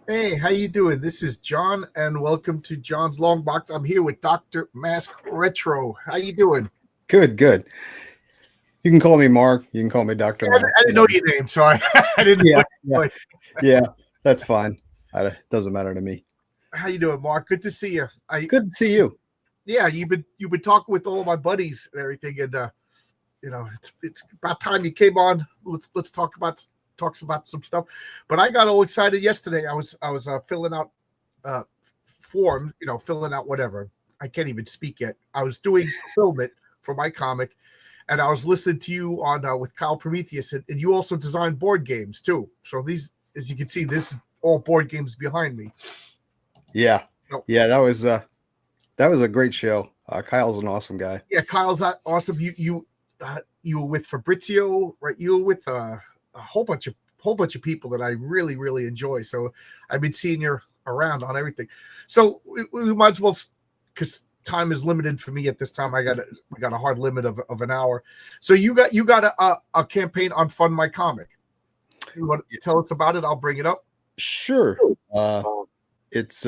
Hey, how you doing? This is John, and welcome to John's Long Box. I'm here with Dr. Masque Retro. How you doing? Good, good. You can call me Mark. You can call me Dr. Mac. I didn't know Whatever. your name, so I didn't know Yeah, what yeah, you. yeah. That's fine. Doesn't matter to me. How you doing, Mark? Good to see you. Good to see you. Yeah, you've been talking with all of my buddies and everything, and it's about time you came on. Let's talks about some stuff. But I got all excited yesterday. I was filling out uh, forms, filling out whatever. I can't even speak yet. I was doing fulfillment for my comic, and I was listening to you on with Kyle Prometheus, and you also designed board games too. So these, as you can see, this is all board games behind me. Yeah, So yeah. That was a great show. Kyle's an awesome guy. yeah, Kyle's awesome. You were with Fabrizio, right? You were with a whole bunch of people that I really enjoy. So I've been seeing you around on everything. So we might as well, because time is limited for me at this time. We got a hard limit of an hour. So you got a campaign on Fund My Comic. You want to tell us about it? I'll bring it up. Sure. Uh, it's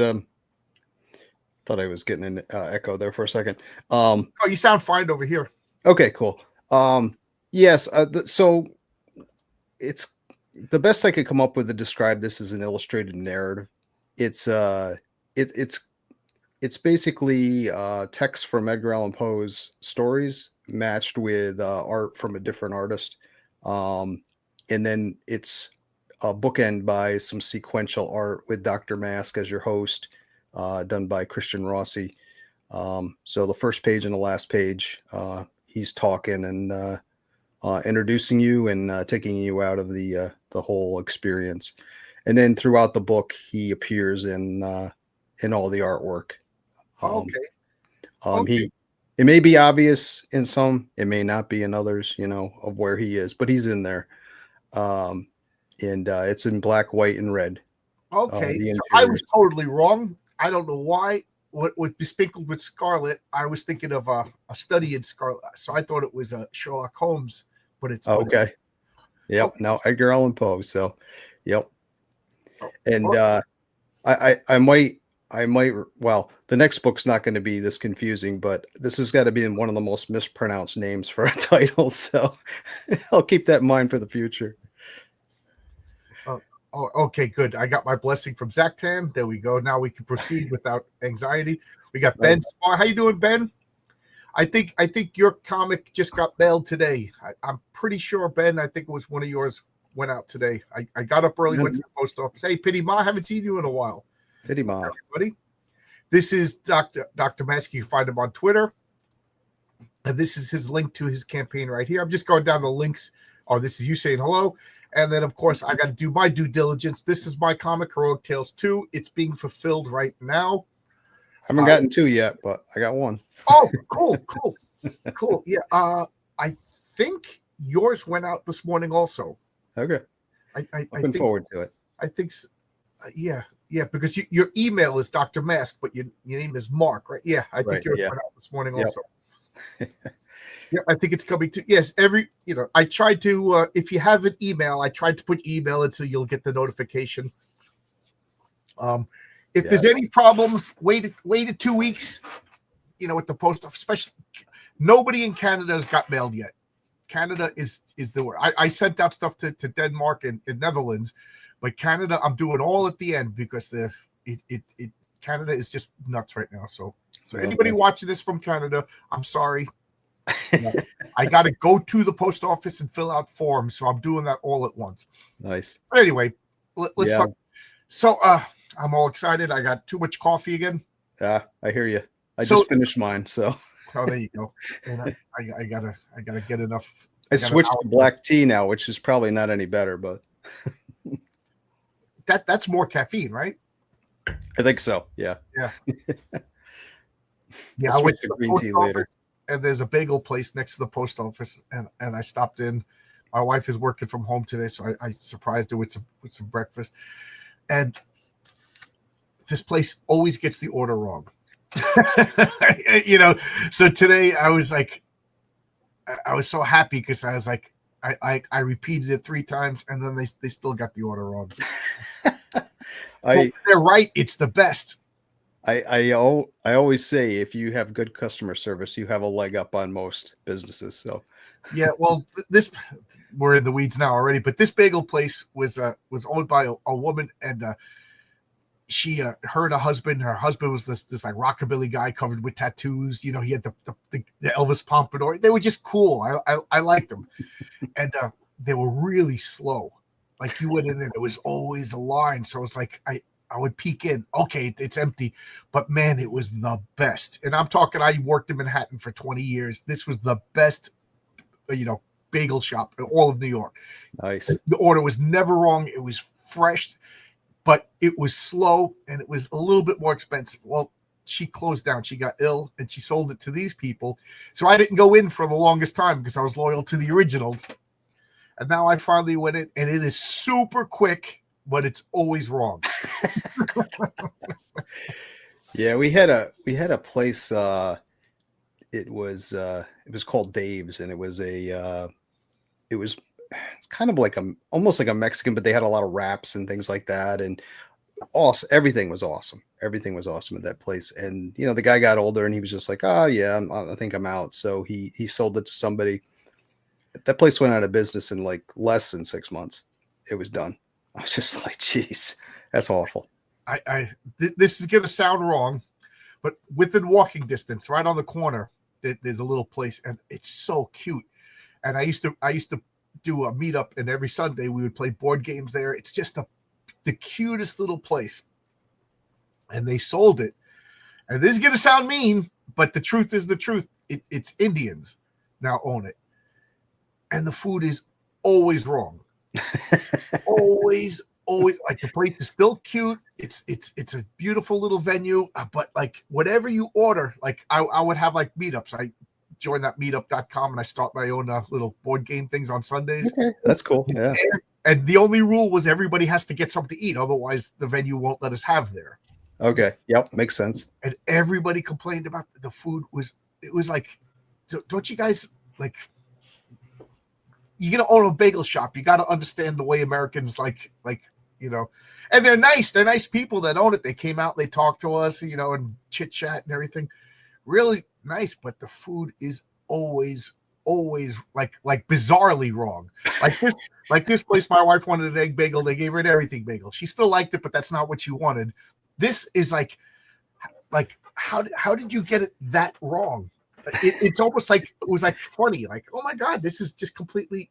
Thought I was getting an echo there for a second. Oh, you sound fine over here. Okay, cool. Yes. So it's the best I could come up with to describe this as an illustrated narrative. It's it, it's it's basically text from Edgar Allan Poe's stories matched with art from a different artist, um, and then it's a bookend by some sequential art with Dr. Masque as your host, done by Christian Rossi. So the first page and the last page, he's talking and introducing you and taking you out of the whole experience, and then throughout the book, he appears in all the artwork. Um, Okay. Okay. he it may be obvious in some, it may not be in others, of where he is, but he's in there. Um, and it's in black, white, and red. Okay. The So I interior. was totally wrong. I don't know why. What besprinkled with scarlet? I was thinking of a study in scarlet, so I thought it was a Sherlock Holmes, but it's Oh, but okay. Yep. okay. No, Edgar Allan Poe. So, yep. Oh, And oh, I might. Well, the next book's not going to be this confusing, but this has got to be one of the most mispronounced names for a title. So, I'll keep that in mind for the future. oh, okay, good. I got my blessing from Zactan. There we go. Now we can proceed without anxiety. We got Right. Ben Spar. How you doing, Ben? I think your comic just got mailed today. I'm pretty sure, Ben. I think it was one of yours went out today. I got up early, went to the post office. Hey, Pity Ma, haven't seen you in a while, Pity Ma. buddy. This is Dr. Masque. You can find him on Twitter. And this is his link to his campaign right here. I'm just going down the links. Oh, this is you saying hello. And then, of course, I got to do my due diligence. This is my comic, Heroic Tales 2. It's being fulfilled right now. I haven't gotten two yet, but I got one. Oh, cool. Yeah. I think yours went out this morning also. Okay. I Looking think, forward to it. I think, yeah, because your email is Dr. Mask, but your name is Mark, right? Yeah, I think Right. yours Yeah. went out this morning Yep. also. Yeah, I think it's coming to yes. I tried to if you have an email, I tried to put email in so you'll get the notification. Um, if Yeah. there's any problems, waited 2 weeks. With the post office, especially nobody in Canada has got mailed yet. Canada is the word. I sent out stuff to Denmark and Netherlands, but Canada I'm doing all at the end because it Canada is just nuts right now. So anybody Okay. watching this from Canada, I'm sorry. I got to go to the post office and fill out forms, so I'm doing that all at once. Nice. But anyway, let's Yeah. talk. So I'm all excited. I got too much coffee again. I hear you. I So just finished mine, so there you go. And I gotta get enough. I I got an switched hour. to black tea now, which is probably not any better, but That's more caffeine, right? I think so. Yeah. Yeah. I'll Yeah, I went switch to to the green post tea later. office, and there's a bagel place next to the post office, and I stopped in. My wife is working from home today, so I surprised her with some breakfast. And this place always gets the order wrong. you know, so today I was like, I was so happy because I was like, I repeated it 3 times, and then they still got the order wrong. Well, I they're right. It's the best. I always say if you have good customer service, you have a leg up on most businesses. So Yeah. Well, this we're in the weeds now already, but this bagel place was owned by a woman, and she her and her husband was this like rockabilly guy covered with tattoos. You know, he had the Elvis Pompadour. They were just cool. I liked them, and they were really slow. Like you went in there, there was always a line. So it's like I would peek in. Okay, it's empty, but man, it was the best. And I'm talking. I worked in Manhattan for 20 years. This was the best, bagel shop in all of New York. nice. The order was never wrong. It was fresh, but it was slow and it was a little bit more expensive. Well, she closed down. She got ill and she sold it to these people. So I didn't go in for the longest time because I was loyal to the originals. And now I finally went in, and it is super quick, but it's always wrong. Yeah, we had a place. It was called Dave's, and it was kind of like almost like a Mexican, but they had a lot of wraps and things like that, and awesome. Everything was awesome. Everything was awesome at that place. And the guy got older, and he was just like, "Oh yeah, I think I'm out." So he sold it to somebody. That place went out of business in like less than 6 months. It was done. I was just like, "Geez, that's awful." This is going to sound wrong, but within walking distance, right on the corner, there's a little place, and it's so cute. And I used to do a meetup, and every Sunday we would play board games there. It's just the cutest little place, and they sold it. And this is going to sound mean, but the truth is the truth. It's Indians now own it, and the food is always wrong. Always, like the place is still cute. It's a beautiful little venue, but like whatever you order, like I would have like meetups. I join that meetup.com and I start my own little board game things on Sundays. Okay, that's cool. Yeah. And the only rule was everybody has to get something to eat, otherwise the venue won't let us have there. Okay. Yep. Makes sense. And everybody complained about the food. It was like, don't you guys like, you're gonna own a bagel shop, you got to understand the way Americans like and they're nice people that own it. They came out, they talked to us, and chit chat and everything, really nice. But the food is always like bizarrely wrong. Like this place, my wife wanted an egg bagel, they gave her an everything bagel. She still liked it, but that's not what she wanted. This is like how did you get it that wrong? It's almost like it was like funny, like, oh my god, this is just completely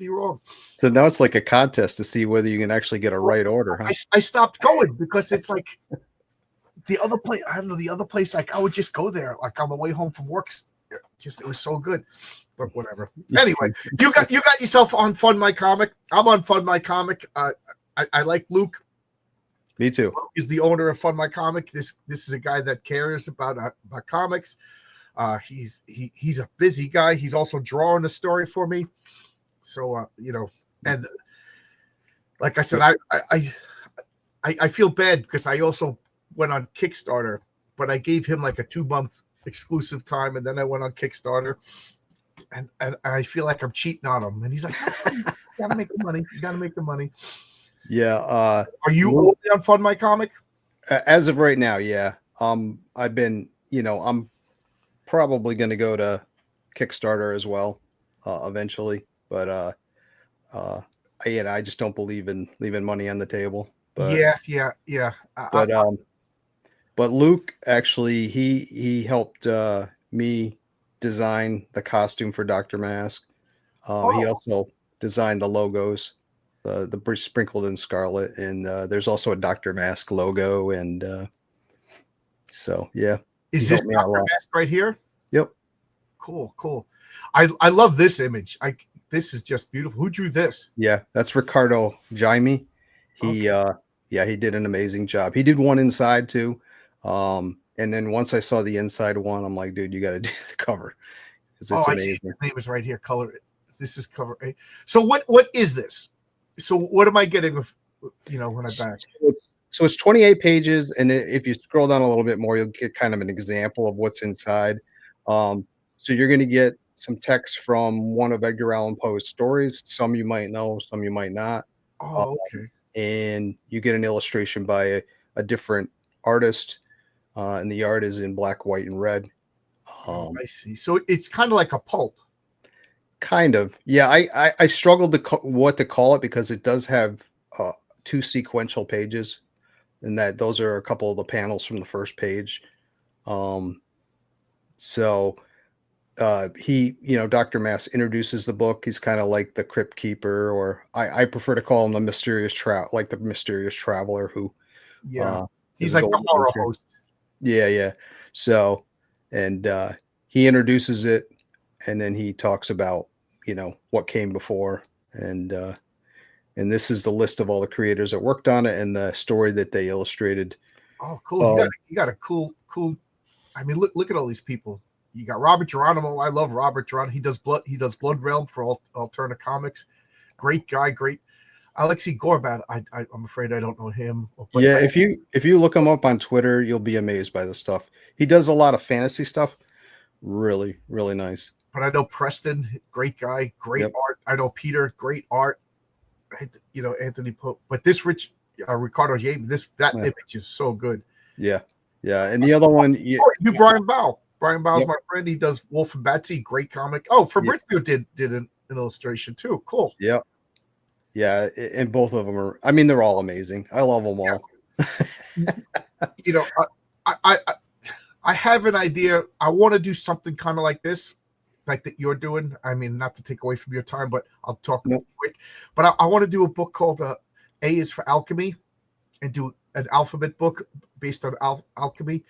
wrong. So now it's like a contest to see whether you can actually get a right order, huh? I stopped going because it's like the other place. I don't know, the other place, like I would just go there like on the way home from work. Just it was so good. But whatever. Anyway, you got yourself on Fund My Comic. I'm on Fund My Comic. I like Luke. Me too. Is the owner of Fund My Comic. This is a guy that cares about comics. He's a busy guy. He's also drawing a story for me. So and like I said, I feel bad because I also went on Kickstarter, but I gave him like a 2-month exclusive time, and then I went on Kickstarter, and I feel like I'm cheating on him. And he's like, you gotta make the money. You gotta make the money. Yeah. Are you only on Fund My Comic? As of right now, yeah. I've been, I'm probably going to go to Kickstarter as well eventually, but I just don't believe in leaving money on the table. But yeah. But Luke actually he helped me design the costume for Dr. Masque. He also designed the logos, the sprinkled in scarlet, and there's also a Dr. Masque logo, and so yeah. Is this Dr. Masque right here? Yep. Cool. I love this image. This is just beautiful. Who drew this? Yeah, that's Ricardo Jaime. He he did an amazing job. He did one inside too. And then once I saw the inside one, I'm like, dude, you got to do the cover. It's amazing. I see. His name is right here. Color. This is cover A. So what is this? So what am I getting when I back? So it's 28 pages, and if you scroll down a little bit more, you'll get kind of an example of what's inside. So you're going to get some text from one of Edgar Allan Poe's stories. Some you might know, some you might not. Oh, okay. and you get an illustration by a different artist, and the art is in black, white, and red. I see. So it's kind of like a pulp. Kind of, yeah. I struggled to what to call it because it does have 2 sequential pages, and that those are a couple of the panels from the first page. So he, Dr. Masque introduces the book. He's kind of like the crypt keeper, or I prefer to call him the mysterious the mysterious traveler who Yeah, is he's a like the gold horror watcher. host. Yeah, yeah. So, and he introduces it, and then he talks about what came before, and this is the list of all the creators that worked on it and the story that they illustrated. Oh, cool. You got a cool. I mean, look at all these people. You got Robert Geronimo. I love Robert Geronimo. He does Blood Realm for Alterna Comics. Great guy. Great. Alexei Gorbat. I'm afraid I don't know him. But Yeah, if you look him up on Twitter, you'll be amazed by the stuff. He does a lot of fantasy stuff. Really, really nice. But I know Preston, great guy, great Yep. art. I know Peter, great art. Anthony Pope. But this Ricardo Yates, that Yeah. image is so good. Yeah, yeah. And the other one, you Brian Bow. Brian Bow's my friend. He does Wolf and Batsy, great comic. Oh, Fabrizio did an illustration too. Cool. Yeah, yeah. And both of them are. I mean, they're all amazing. I love them all. I have an idea. I want to do something kind of like this, like that you're doing. I mean, not to take away from your time, but I'll talk quick. But I want to do a book called A is for Alchemy, and do an alphabet book based on alchemy.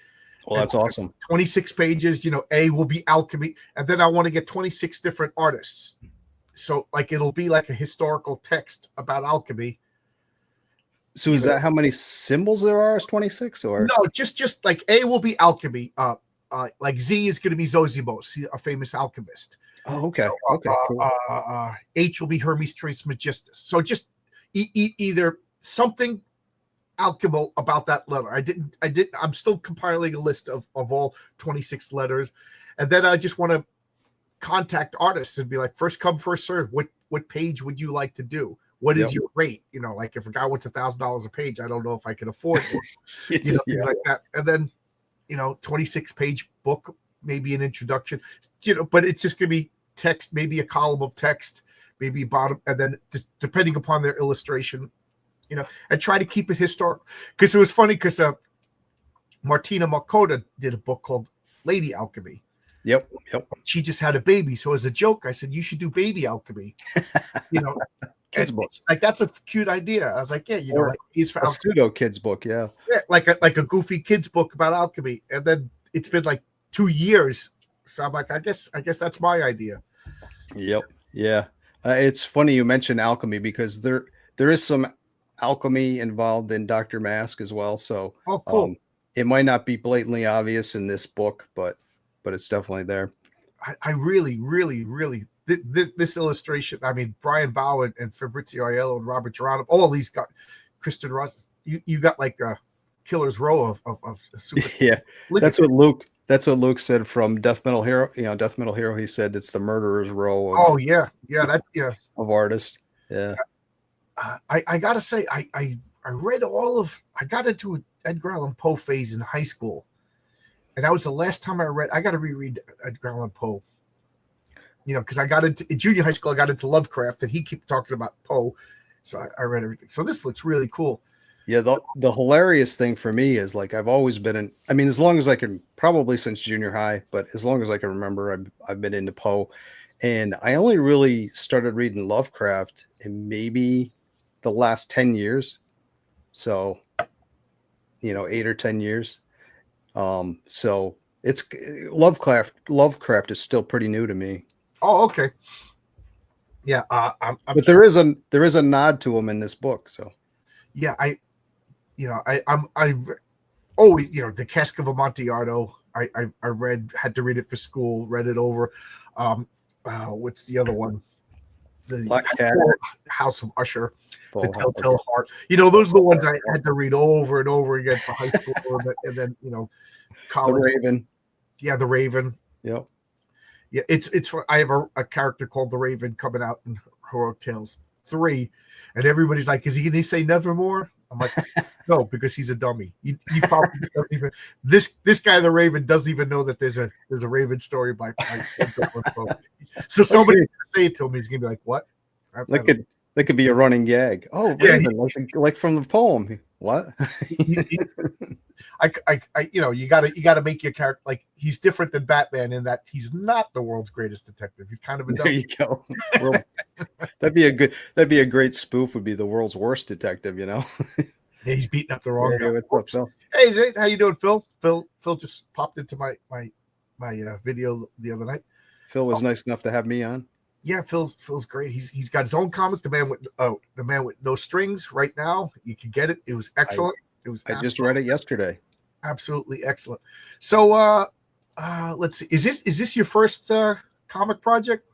Well, that's awesome. 26 pages. A will be alchemy, and then I want to get 26 different artists. So, like, it'll be like a historical text about alchemy. So is that how many symbols there are? Is 26 or no? Just like A will be alchemy. Like Z is going to be Zosimus, a famous alchemist. Oh, okay. Okay. Cool. H will be Hermes Trismegistus. So just either something alchemical about that letter. I'm still compiling a list of all 26 letters, and then I just want to contact artists and be like, first come, first serve. What page would you like to do? What is your rate? Like if a guy wants $1,000 a page, I don't know if I can afford it. Things like that. And then, 26 page book, maybe an introduction, but it's just going to be text, maybe a column of text, maybe bottom, and then just depending upon their illustration, and try to keep it historic. Because it was funny because Martina Makota did a book called Lady Alchemy. Yep. She just had a baby. So as a joke, I said, you should do baby alchemy. Kids book. Like, that's a cute idea. I was like, yeah, like he's for a pseudo kids book, yeah, like a goofy kids book about alchemy. And then it's been like 2 years, so I'm like, I guess that's my idea. Yep, yeah. It's funny you mentioned alchemy because there is some alchemy involved in Dr. Masque as well. So, cool. It might not be blatantly obvious in this book, but it's definitely there. I really, really, really. This illustration, I mean, Brian Bow and Fabrizio Aiello and Robert Geronimo, all these got Kristen Ross. You got like a killer's row of super. Yeah, that's what Luke said from Death Metal Hero. Death Metal Hero. He said it's the murderer's row. Of artists. Yeah. I gotta say, I read I got into an Edgar Allan Poe phase in high school, and that was the last time I read. I got to reread Edgar Allan Poe. Because I got into in junior high school, I got into Lovecraft, and he kept talking about Poe, so I read everything. So this looks really cool. Yeah, the hilarious thing for me is like I've always been as long as I can, probably since junior high, but as long as I can remember, I've been into Poe, and I only really started reading Lovecraft in maybe the last 10 years, so 8 or 10 years. So it's Lovecraft is still pretty new to me. Oh, okay. Yeah, but there is a nod to him in this book. So, yeah, the Cask of Amontillado. I had to read it for school. Read it over. What's the other one? The Black Cat. House of Usher. The Telltale Heart. Those are the ones I had to read over and over again for high school, and then college. The Raven. Yeah, the Raven. Yep. Yeah, it's. I have a character called the Raven coming out in Heroic Tales. 3, and everybody's like, "Is he going to say Nevermore?" I'm like, "No, because he's a dummy. You probably doesn't even this guy, the Raven, doesn't even know that there's a Raven story by Edgar Allan Poe." So somebody Okay. say it to him, he's going to be like, "What?" That could be a running gag. Oh, Yeah, Raven, like from the poem. What? he, you gotta make your character like he's different than Batman in that he's not the world's greatest detective. He's kind of a There dummy. you go. Well, that'd be a great spoof. Would be the world's worst detective. You know. Yeah, he's beating up the wrong guy. Hey, what's up, Oops. Phil? Hey, Zay, how you doing, Phil? Phil just popped into my video the other night. Phil was nice enough to have me on. Yeah, Phil's great. He's got his own comic, the man with no strings. Right now, you can get it. It was excellent. I just read it yesterday. Absolutely excellent. So let's see. Is this your first comic project?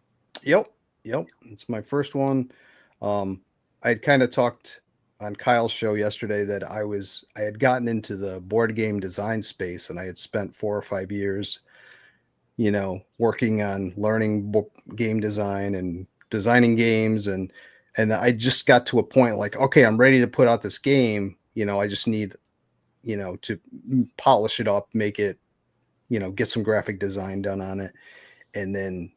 Yep. It's my first one. I'd kind of talked on Kyle's show yesterday that I had gotten into the board game design space, and I had spent 4 or 5 years, working on learning game design and designing games, and I just got to a point like, okay, I'm ready to put out this game. I just need, to polish it up, make it, get some graphic design done on it, and then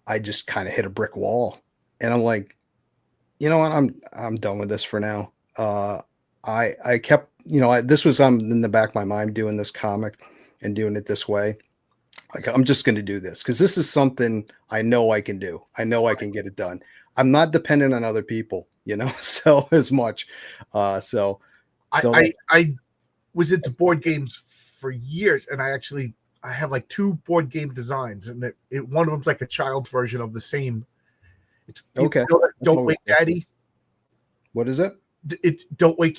I just kind of hit a brick wall, and I'm like, you know what, I'm done with this for now. I kept, this was in the back of my mind doing this comic and doing it this way. Like, I'm just going to do this because this is something I know I can do. I know I can get it done. I'm not dependent on other people, so as much. I was into board games for years, and I have like 2 board game designs, and one of them's like a child's version of the same. It's okay. Don't Wake Daddy. What is it? Don't Wake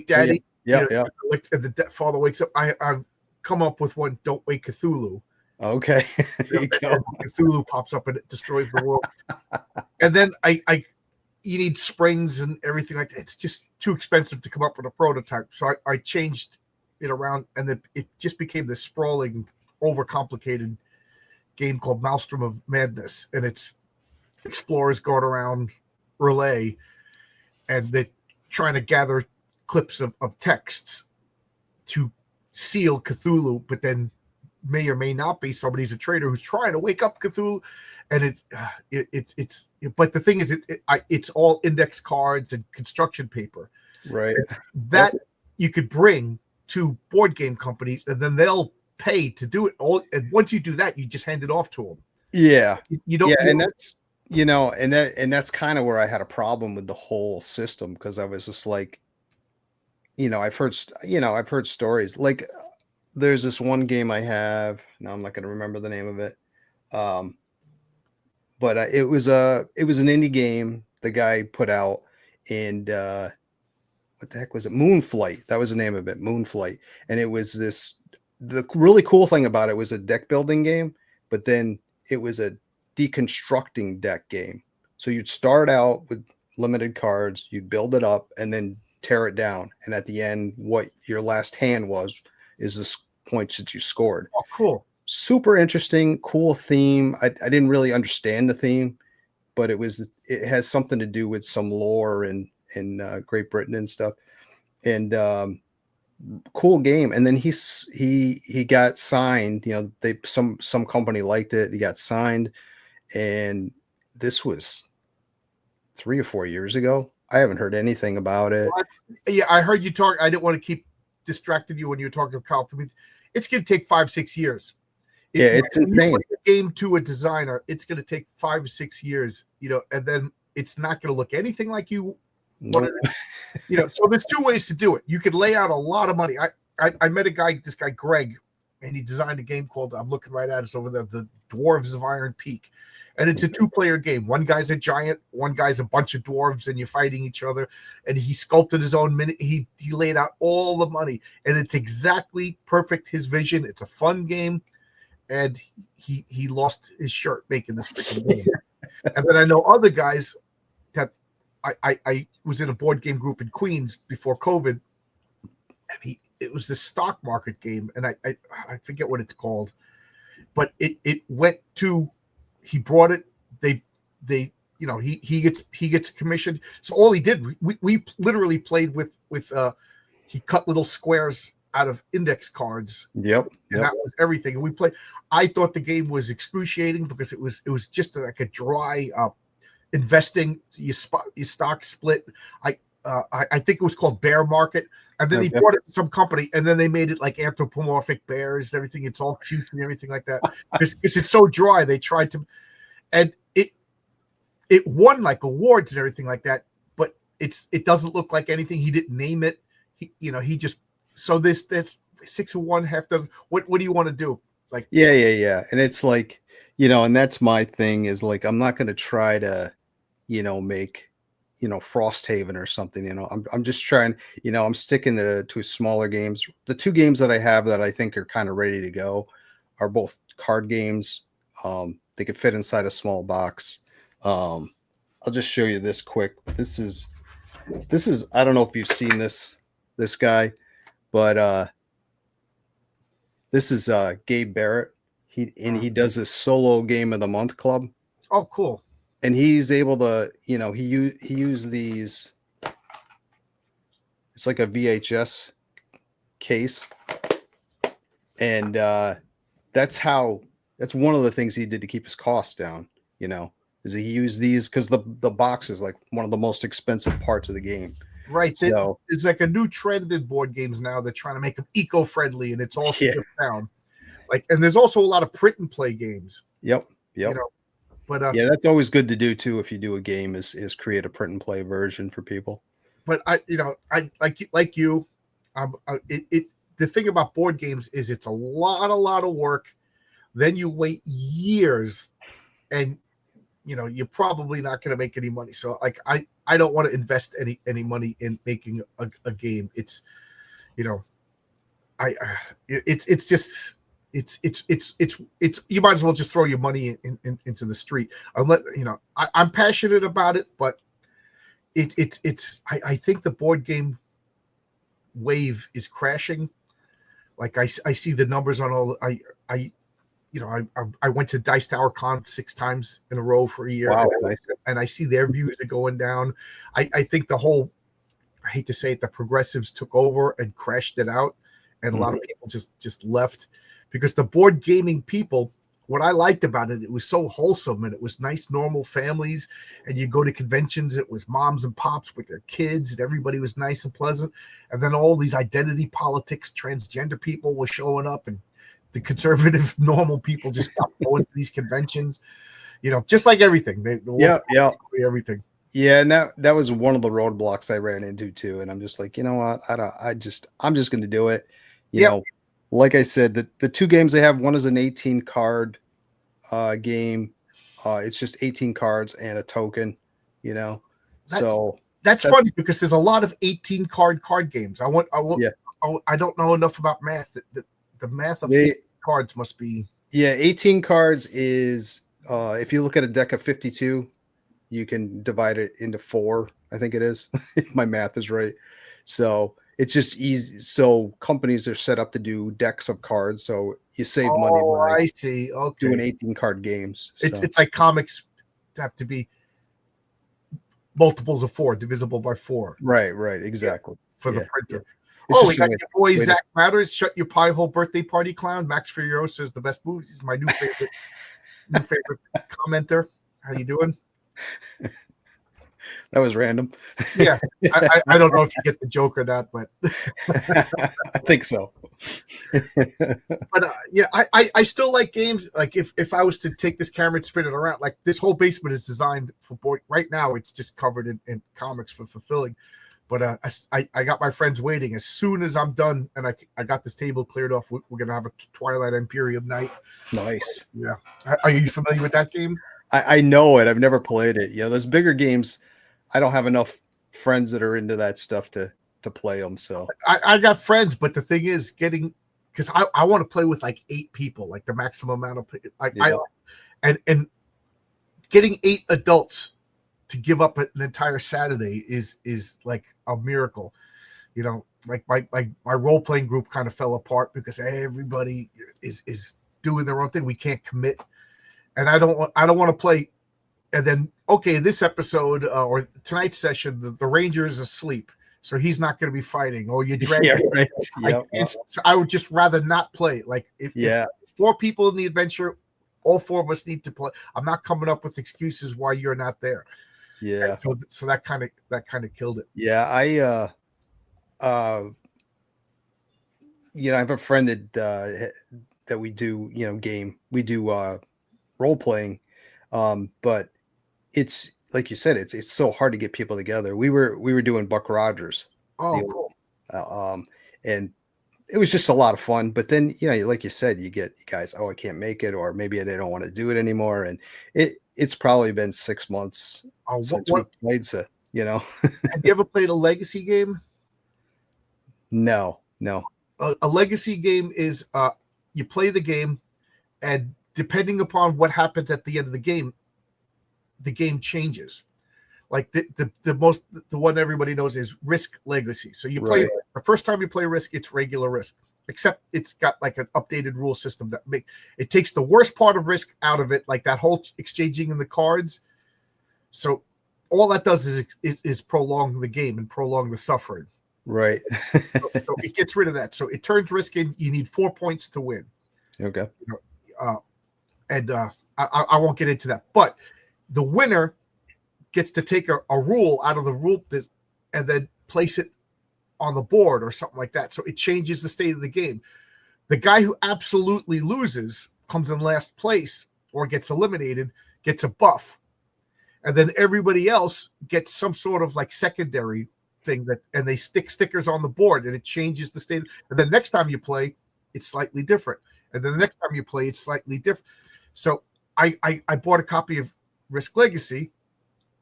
Daddy. Yeah. Like the father wakes up. I've come up with one. Don't Wake Cthulhu. Okay. There you go. Cthulhu pops up and it destroys the world. And then you need springs and everything like that. It's just too expensive to come up with a prototype. So I changed it around, and it just became this sprawling, overcomplicated game called Maelstrom of Madness. And it's explorers going around Relay, and they're trying to gather clips of texts to seal Cthulhu, but then may or may not be somebody's a traitor who's trying to wake up Cthulhu, and but the thing is, it's all index cards and construction paper, right? That you could bring to board game companies, and then they'll pay to do it all. And once you do that, you just hand it off to them. Yeah, you don't. Yeah, and that's and that's kind of where I had a problem with the whole system, because I was just like, I've heard stories like. There's this one game I have. Now I'm not going to remember the name of it. But it was an indie game the guy put out, and what the heck was it? Moonflight. That was the name of it, Moonflight. And it was the really cool thing about it was a deck building game, but then it was a deconstructing deck game. So you'd start out with limited cards, you'd build it up, and then tear it down. And at the end, what your last hand is the points that you scored. Oh, cool. Super interesting, cool theme. I didn't really understand the theme, but it has something to do with some lore in Great Britain and stuff. And cool game. And then he got signed, some company liked it. He got signed, and this was 3 or 4 years ago. I haven't heard anything about it. Yeah, I heard you talk. I didn't want to keep distracted you when you were talking to Kyle. It's going to take 5-6 years. It's insane. You put a game to a designer, it's going to take 5 or 6 years, and then it's not going to look anything like you wanted it. So there's 2 ways to do it. You could lay out a lot of money. I met this guy Greg, and he designed a game called, I'm looking right at us over there, the Dwarves of Iron Peak. And it's a 2-player game. One guy's a giant, one guy's a bunch of dwarves, and you're fighting each other. And he sculpted his own he laid out all the money, and it's exactly perfect, his vision. It's a fun game, and he lost his shirt making this freaking game. And then I know other guys that I was in a board game group in Queens before COVID, and it was this stock market game, and I forget what it's called, but it went to. He brought it. They he gets commissioned. So all he did, we literally played with he cut little squares out of index cards. Yep. And that was everything. And we played. I thought the game was excruciating because it was just like a dry investing. You stock split. I think it was called Bear Market, and then he brought it to some company, and then they made it like anthropomorphic bears, everything. It's all cute and everything like that. Because it's so dry, they tried to, and it won like awards and everything like that. But it doesn't look like anything. He didn't name it. He just so this 6 of 1 half dozen. What do you want to do? Like yeah, and it's like and that's my thing is like I'm not going to try to make Frosthaven or something. I'm just trying. I'm sticking to smaller games. The 2 games that I have that I think are kind of ready to go are both card games. They could fit inside a small box. I'll just show you this quick. This is I don't know if you've seen this guy, but this is Gabe Barrett. He does his solo game of the month club. Oh, cool. And he's able to, he used these. It's like a VHS case, and that's one of the things he did to keep his costs down. Is he used these because the box is like one of the most expensive parts of the game. Right. So it's like a new trend in board games now. They're trying to make them eco-friendly, and it's all stripped down. And there's also a lot of print and play games. Yep. But that's always good to do too. If you do a game, is create a print and play version for people. But I like you. The thing about board games is it's a lot of work. Then you wait years, and you're probably not going to make any money. So I don't want to invest any money in making a game. It's it's just. It's you might as well just throw your money into the street. Unless I'm passionate about it, but I think the board game wave is crashing. Like I see the numbers on all. I went to Dice Tower Con 6 times in a row for a year. Wow, and I see their views are going down. I think the whole, I hate to say it, the progressives took over and crashed it out, and a lot of people just left. Because the board gaming people, what I liked about it, it was so wholesome and it was nice, normal families. And you go to conventions, it was moms and pops with their kids, and everybody was nice and pleasant. And then all these identity politics, transgender people were showing up, and the conservative, normal people just stopped going to these conventions. Just like everything. Everything. Yeah, and that was one of the roadblocks I ran into too. And I'm just like, you know what? I'm just going to do it. You know. Like I said, the 2 games they have, one is an 18 card game. It's just 18 cards and a token, So that's funny because there's a lot of 18 card games. I don't know enough about math. The math of 18 cards must be. Yeah, 18 cards is if you look at a deck of 52, you can divide it into 4. I think it is. If my math is right. So it's just easy. So companies are set up to do decks of cards. So you save money by doing 18 card games. It's like comics have to be multiples of 4, divisible by 4. Right. Exactly. For the printer. We got your boy Zach Matters. Shut your pie hole birthday party clown. Max Furiosa is the best movie. He's my new favorite commenter. How you doing? That was random. Yeah, I don't know if you get the joke or not, but I think so. But I still like games. Like if I was to take this camera and spin it around, like this whole basement is designed for board. Right now, it's just covered in comics for fulfilling. But I got my friends waiting. As soon as I'm done and I got this table cleared off, we're gonna have a Twilight Imperium night. Nice. Yeah. Are you familiar with that game? I know it. I've never played it. Those bigger games, I don't have enough friends that are into that stuff to play them. So I got friends, but the thing is because I want to play with like 8 people, like the maximum amount of and getting 8 adults to give up an entire Saturday is like a miracle. Like my role-playing group kind of fell apart because everybody is doing their own thing. We can't commit. And I don't want to play and then okay, this episode or tonight's session, the Ranger is asleep, so he's not going to be fighting. Or you drag. Yeah, right. Yep. So I would just rather not play. Like if four people in the adventure, all four of us need to play. I'm not coming up with excuses why you're not there. Yeah. And so that kind of killed it. Yeah, I I have a friend that we do, we do role playing, but it's like you said, it's so hard to get people together. We were doing Buck Rogers, Oh, the cool. and it was just a lot of fun. But then, like you said, you get guys, oh, I can't make it, or maybe they don't want to do it anymore, and it's probably been 6 months since we played. So, have you ever played a legacy game? No. A legacy game is you play the game, and depending upon what happens at the end of the game changes. Like the one everybody knows is Risk Legacy. So you play the first time you play Risk, it's regular Risk, except it's got like an updated rule system that it takes the worst part of Risk out of it, like that whole exchanging in the cards. So all that does is prolong the game and prolong the suffering. Right. So it gets rid of that. So it turns Risk in. You need 4 points to win. Okay. I won't get into that, but the winner gets to take a rule out of the rule and then place it on the board or something like that. So it changes the state of the game. The guy who absolutely loses, comes in last place or gets eliminated, gets a buff. And then everybody else gets some sort of like secondary thing and they stick stickers on the board and it changes the state. And then next time you play, it's slightly different. And then the next time you play, it's slightly different. So I bought a copy of Risk Legacy,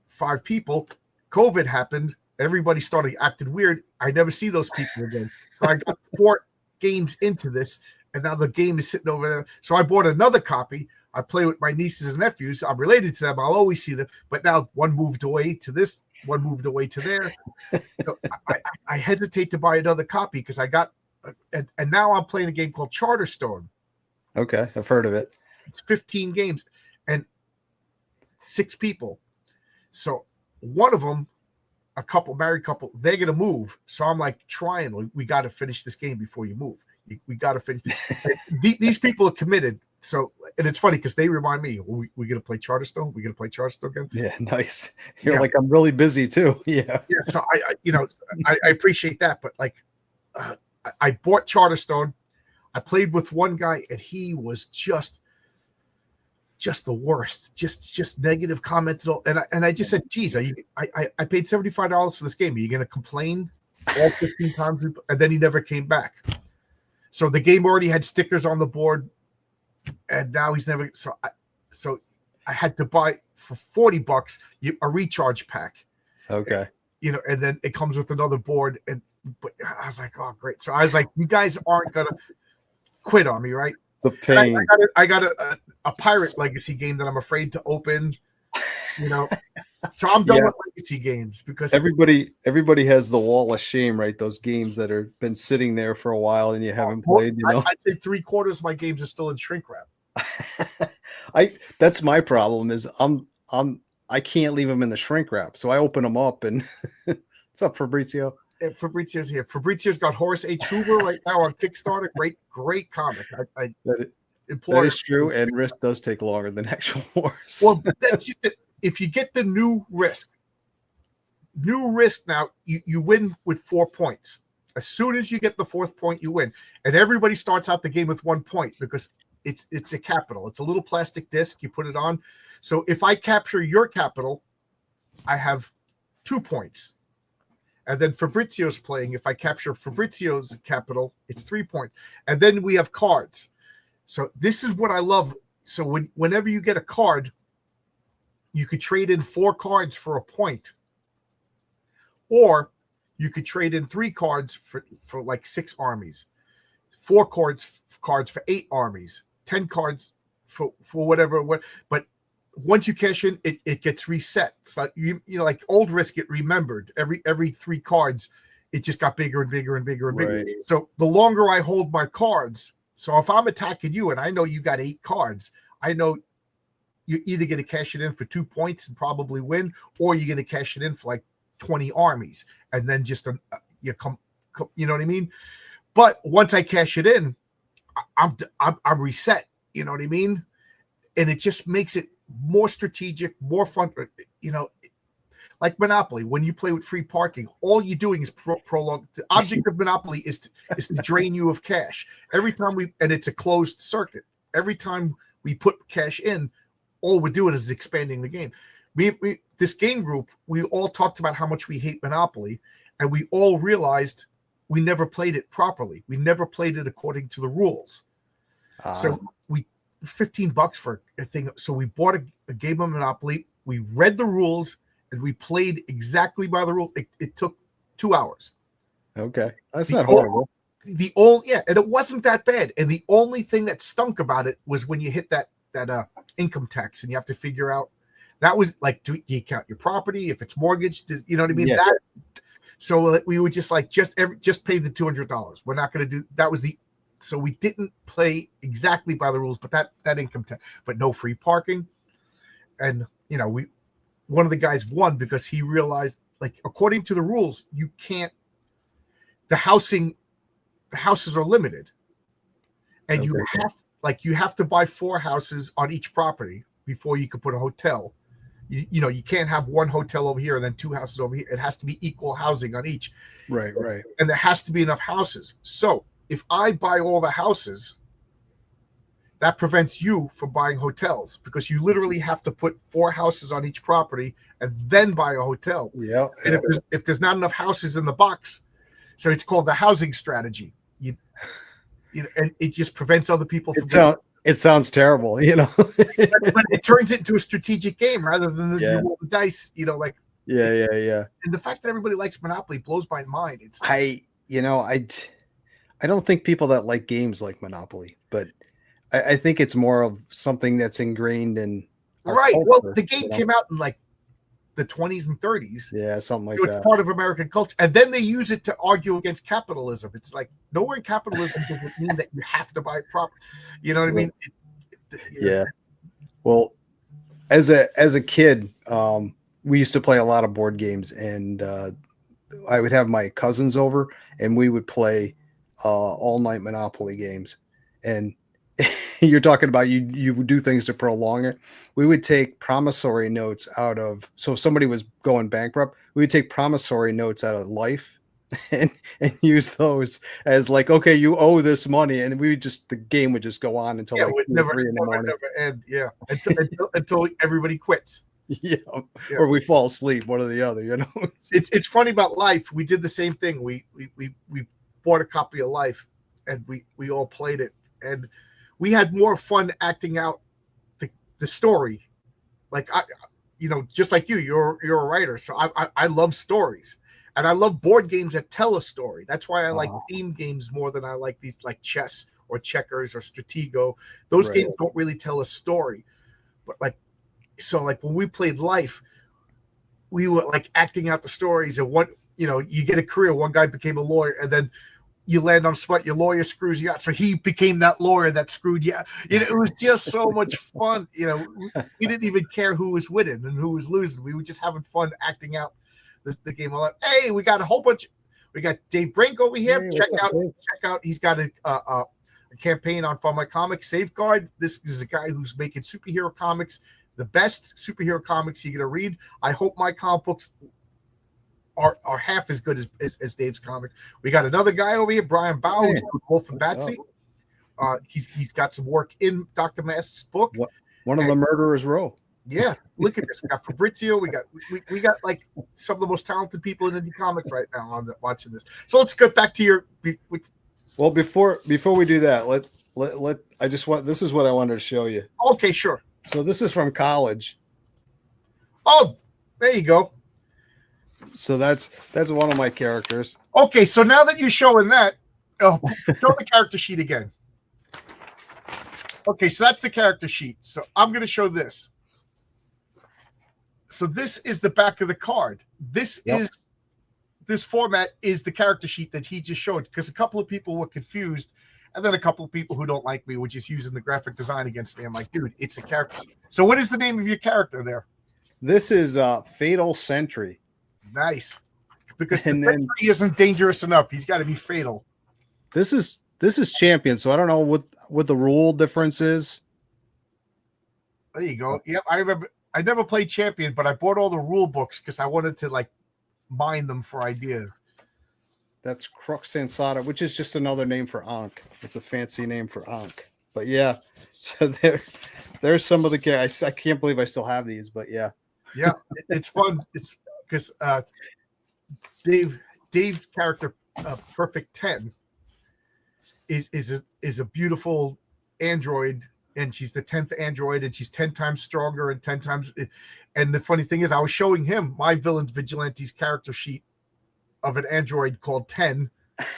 5 people. COVID happened. Everybody started acting weird. I never see those people again. So I got 4 games into this, and now the game is sitting over there. So I bought another copy. I play with my nieces and nephews. I'm related to them. I'll always see them. But now one moved away to this, one moved away to there. So I hesitate to buy another copy because I got, and now I'm playing a game called Charterstone. Okay, I've heard of it. It's 15 games and 6 people. So one of them, a married couple, they're going to move. So I'm like, we got to finish this game before you move. We got to finish. These people are committed. So, and it's funny because they remind me, we're going to play Charterstone. We're going to play Charterstone again. Yeah, nice. You're like, I'm really busy too. Yeah. Yeah. So I appreciate that. But like, I bought Charterstone. I played with one guy and he was just the worst, just negative comments. And I just said, geez, I paid $75 for this game. Are you going to complain all 15 times? And then he never came back. So the game already had stickers on the board. And now he's never. So I had to buy for $40 a recharge pack. Okay. And then it comes with another board. But I was like, oh, great. So I was like, you guys aren't going to quit on me, right? The pain. I got a Pirate Legacy game that I'm afraid to open. So I'm done with legacy games because everybody has the wall of shame, right? Those games that are been sitting there for a while and you haven't played. I'd say 3/4 of my games are still in shrink wrap. That's my problem. Is I can't leave them in the shrink wrap, so I open them up and what's up, Fabrizio? Fabrizio's here. Fabrizio's got Horace H. Hoover right now on Kickstarter. Great comic. That is true, and Risk does take longer than actual Wars. Well, that's just it. If you get the new Risk now, you win with 4 points. As soon as you get the 4th point, you win. And everybody starts out the game with 1 point because it's a capital. It's a little plastic disc. You put it on. So if I capture your capital, I have 2 points. And then Fabrizio's playing. If I capture Fabrizio's capital, it's 3 points. And then we have cards. So this is what I love. So whenever you get a card, you could trade in 4 cards for a point. Or you could trade in 3 cards for like 6 armies. 4 cards for 8 armies. 10 cards for whatever. But once you cash in, it gets reset. So like old Risk, it remembered every 3 cards, it just got bigger and bigger and bigger and bigger. Right. So the longer I hold my cards, so if I'm attacking you and I know you got 8 cards, I know you're either going to cash it in for 2 points and probably win, or you're going to cash it in for like 20 armies and then just you come, you know what I mean? But once I cash it in, I'm reset. You know what I mean? And it just makes it more strategic, more fun. You know, like Monopoly. When you play with free parking, all you're doing is prolong. The object of Monopoly is to drain you of cash. Every time and it's a closed circuit. Every time we put cash in, all we're doing is expanding the game. This game group, we all talked about how much we hate Monopoly, and we all realized we never played it properly. We never played it according to the rules. So we $15 for a thing. So we bought a game of Monopoly. We read the rules and we played exactly by the rule. It took 2 hours. Okay, that's not horrible. And it wasn't that bad. And the only thing that stunk about it was when you hit that income tax, and you have to figure out. That was like, do you count your property if it's mortgaged? You know what I mean? Yeah. So we would just like just pay the $200. We're not going to do that. So we didn't play exactly by the rules, but that income tax, but no free parking. And you know, one of the guys won because he realized, like, according to the rules, you can't. The houses are limited, and you have to buy 4 houses on each property before you can put a hotel. You know, you can't have one hotel over here and then 2 houses over here. It has to be equal housing on each. Right. And there has to be enough houses. So if I buy all the houses, that prevents you from buying hotels, because you literally have to put 4 houses on each property and then buy a hotel. Yeah. And if there's not enough houses in the box, so it's called the housing strategy. You know, and it just prevents other people from. It sounds terrible, you know. but it turns it into a strategic game rather than you roll the dice, you know, like. Yeah. And the fact that everybody likes Monopoly blows my mind. It's I don't think people that like games like Monopoly, but I think it's more of something that's ingrained in our culture, well, the game came out in like the 20s and 30s. Yeah, something like so that. It's part of American culture. And then they use it to argue against capitalism. It's like, nowhere in capitalism does it mean that you have to buy proper. You know what I mean? Yeah. Well, as a kid, we used to play a lot of board games, and I would have my cousins over, and we would play all night Monopoly games. And you're talking about you would do things to prolong it. We would take promissory notes out of, so if somebody was going bankrupt, we would take promissory notes out of life and use those as like, okay, you owe this money, and the game would just go on until like 2 or 3 in the morning. Never end. Yeah, until everybody quits. Yeah, or we fall asleep, one or the other. You know, it's funny about Life. We did the same thing. We bought a copy of Life, and we all played it, and we had more fun acting out the story. Like just like you're a writer, so I love stories. And I love board games that tell a story. That's why I like theme games more than I like these like chess or checkers or Stratego. Those games don't really tell a story. But like when we played Life, we were like acting out the stories of what, you get a career. One guy became a lawyer, and then you land on the spot, your lawyer screws you out. So he became that lawyer that screwed you out. It was just so much fun. We didn't even care who was winning and who was losing. We were just having fun acting out the game. Hey, we got a whole bunch. We got Dave Brink over here. Hey, check out. He's got a campaign on Fun My Comics Safeguard. This is a guy who's making superhero comics, the best superhero comics you're gonna read. I hope my comic books are half as good as Dave's comics. We got another guy over here, Brian Bao, who's Wolf and Batsy. He's got some work in Dr Masque's book. One of the Murderers Row. Yeah, look at this. We got Fabrizio. We got like some of the most talented people in indie comics right now on watching this. So let's get back to your. Well, before we do that, this is what I wanted to show you. Okay, sure. So this is from college. Oh, there you go. So that's one of my characters. Okay, so now that you're showing that, show the character sheet again. Okay, so that's the character sheet. So I'm going to show this. So this is the back of the card. This format is the character sheet that he just showed, because a couple of people were confused, And then a couple of people who don't like me were just using the graphic design against me. I'm like, dude, it's a character. So what is the name of your character there? This is Fatal Sentry. Nice. Because the And Sentry then isn't dangerous enough. He's got to be fatal. this is Champion. So I don't know what the rule difference is. There you go. Yep, I remember. I never played Champion, but I bought all the rule books because I wanted to like mine them for ideas. That's Crux Ansata, which is just another name for Ankh. It's a fancy name for Ankh. But yeah, so there's some of the guys. I can't believe I still have these, but yeah. Yeah, it's fun. It's because Dave's character, Perfect 10, is a beautiful android, and she's the 10th android, and she's 10 times stronger and 10 times. And the funny thing is, I was showing him my Villains Vigilantes character sheet of an android called 10,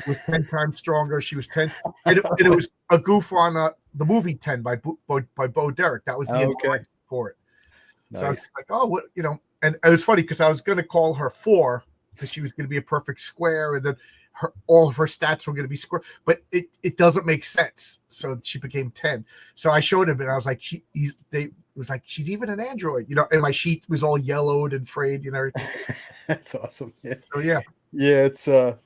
was 10 times stronger. She was 10, and it was a goof on the movie 10 by Bo Derek. That was the okay for it. Nice. So I was like, oh, what, you know, and it was funny because I was going to call her 4 because she was going to be a perfect square, and then all of her stats were going to be square, but it doesn't make sense. So she became 10. So I showed him, and I was like, they was like, she's even an android, you know, and my sheet was all yellowed and frayed, you know, everything. That's awesome. Yeah. So yeah, it's amazing.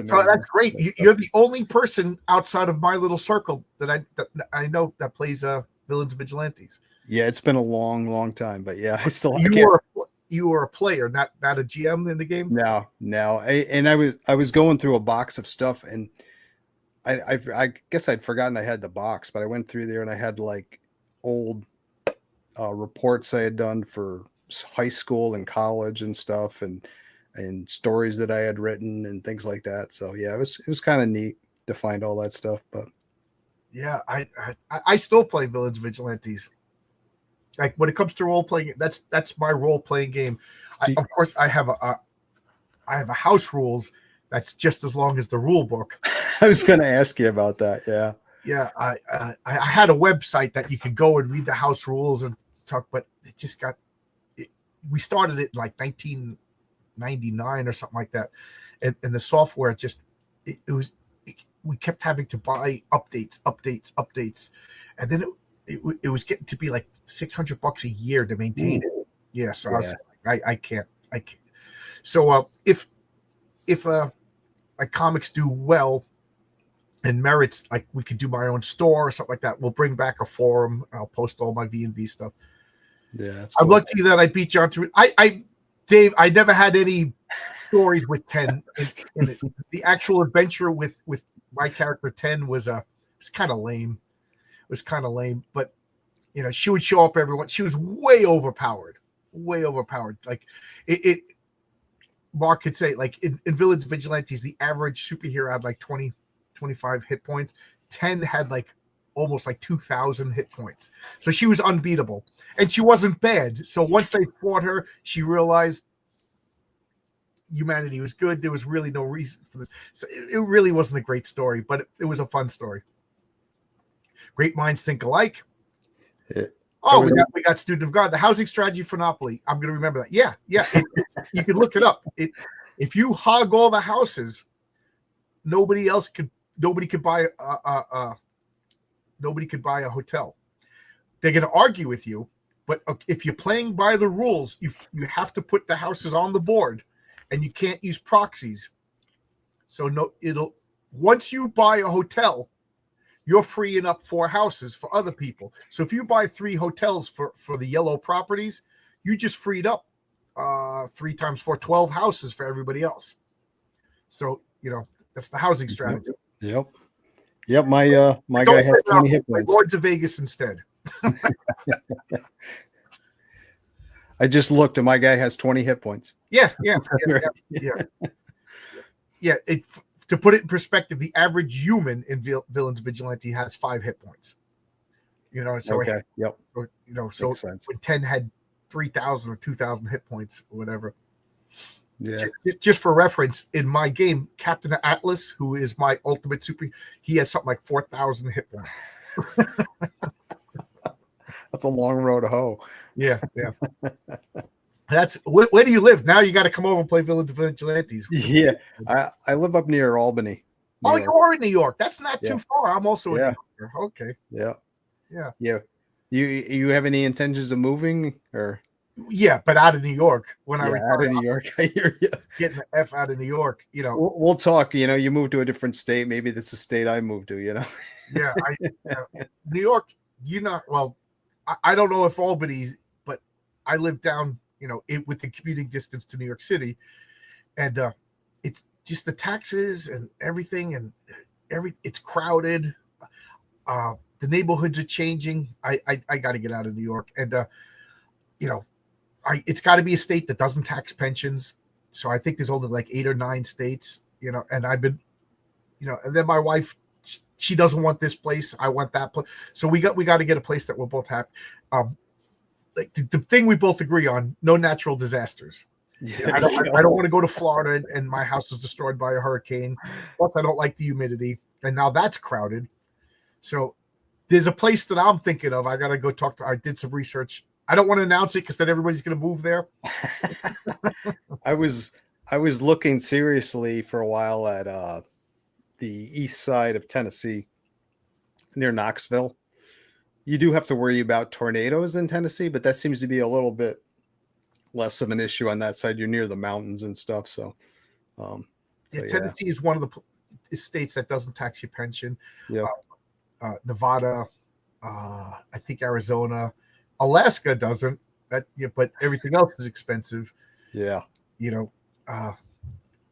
So that's great. You're the only person outside of my little circle that I know that plays Villains Vigilantes. Yeah, it's been a long time, but yeah, I still you were a player, not a GM in the game. No. I was going through a box of stuff, and I guess I'd forgotten I had the box, but I went through there and I had like old reports I had done for high school and college and stuff, and stories that I had written and things like that. So yeah, it was kind of neat to find all that stuff. But yeah, I still play Village Vigilantes. Like when it comes to role playing, that's my role playing game. Of course, I have a house rules that's just as long as the rule book. I was going to ask you about that. Yeah. Yeah, I had a website that you could go and read the house rules and talk, but it just got. We started it in like 1999 or something like that, and the software just we kept having to buy updates, and then it was getting to be like $600 a year to maintain it. Yeah, so I was like, I can't. So if like comics do well and merits, like we could do my own store or something like that, we'll bring back a forum. And I'll post all my V&V stuff. Yeah, I'm lucky that I beat you on to it. Dave, I never had any stories with 10 in it. The actual adventure with my character 10 was kind of lame. It was kind of lame, but you know, she would show up everyone. She was way overpowered. Like it Mark could say, like in Village Vigilantes, the average superhero had like 20, 25 hit points. 10 had like almost like 2,000 hit points. So she was unbeatable, and she wasn't bad. So once they fought her, she realized humanity was good. There was really no reason for this. So it really wasn't a great story, but it was a fun story. Great minds think alike. We got Student of God, the housing strategy for Monopoly. I'm going to remember that. Yeah. You can look it up. If you hog all the houses, nobody could buy a hotel. They're going to argue with you, but if you're playing by the rules, you have to put the houses on the board, and you can't use proxies. So once you buy a hotel, you're freeing up 4 houses for other people. So if you buy 3 hotels for the yellow properties, you just freed up 3 times 4, 12 houses for everybody else. So, you know, that's the housing strategy. Yep. My guy has 20 hit points. Lords of Vegas instead. I just looked, and my guy has 20 hit points. Yeah. To put it in perspective, the average human in Villains Vigilante has 5 hit points. You know, so okay. Yep. So, you know, so when 10 had 3,000 or 2,000 hit points or whatever. Yeah. Just for reference, in my game, Captain Atlas, who is my ultimate super, he has something like 4,000 hit points. That's a long road to hoe. Yeah. That's where do you live now? You got to come over and play Villains Vigilantes. Yeah, I live up near Albany. New Oh, you York. are in New York. That's not Yeah. too far. I'm also in Yeah. New York. Okay. Yeah. Yeah. Yeah. You have any intentions of moving or? Yeah, but out of New York. When I Yeah, out retire, of New I'm York. I hear you. getting the F out of New York. We'll talk. You move to a different state. Maybe that's the state I moved to. Yeah, New York, well, I don't know if Albany, but I live down, with the commuting distance to New York City. And it's just the taxes and everything, and it's crowded. The neighborhoods are changing. I got to get out of New York. And, you know, it's got to be a state that doesn't tax pensions. So I think there's only like 8 or 9 states, and I've been, and then my wife, she doesn't want this place. I want that place. So we got to get a place that we're both happy. Like the thing we both agree on: no natural disasters. Yeah, I don't want to go to Florida and my house is destroyed by a hurricane. Plus, I don't like the humidity, and now that's crowded. So there's a place that I'm thinking of. I got to go talk to. I did some research. I don't want to announce it because then everybody's going to move there. I was looking seriously for a while at the east side of Tennessee, near Knoxville. You do have to worry about tornadoes in Tennessee, but that seems to be a little bit less of an issue on that side. You're near the mountains and stuff, so Yeah, yeah. Tennessee is one of the states that doesn't tax your pension. Yeah. Nevada, I think Arizona, Alaska doesn't. But everything else is expensive. Yeah.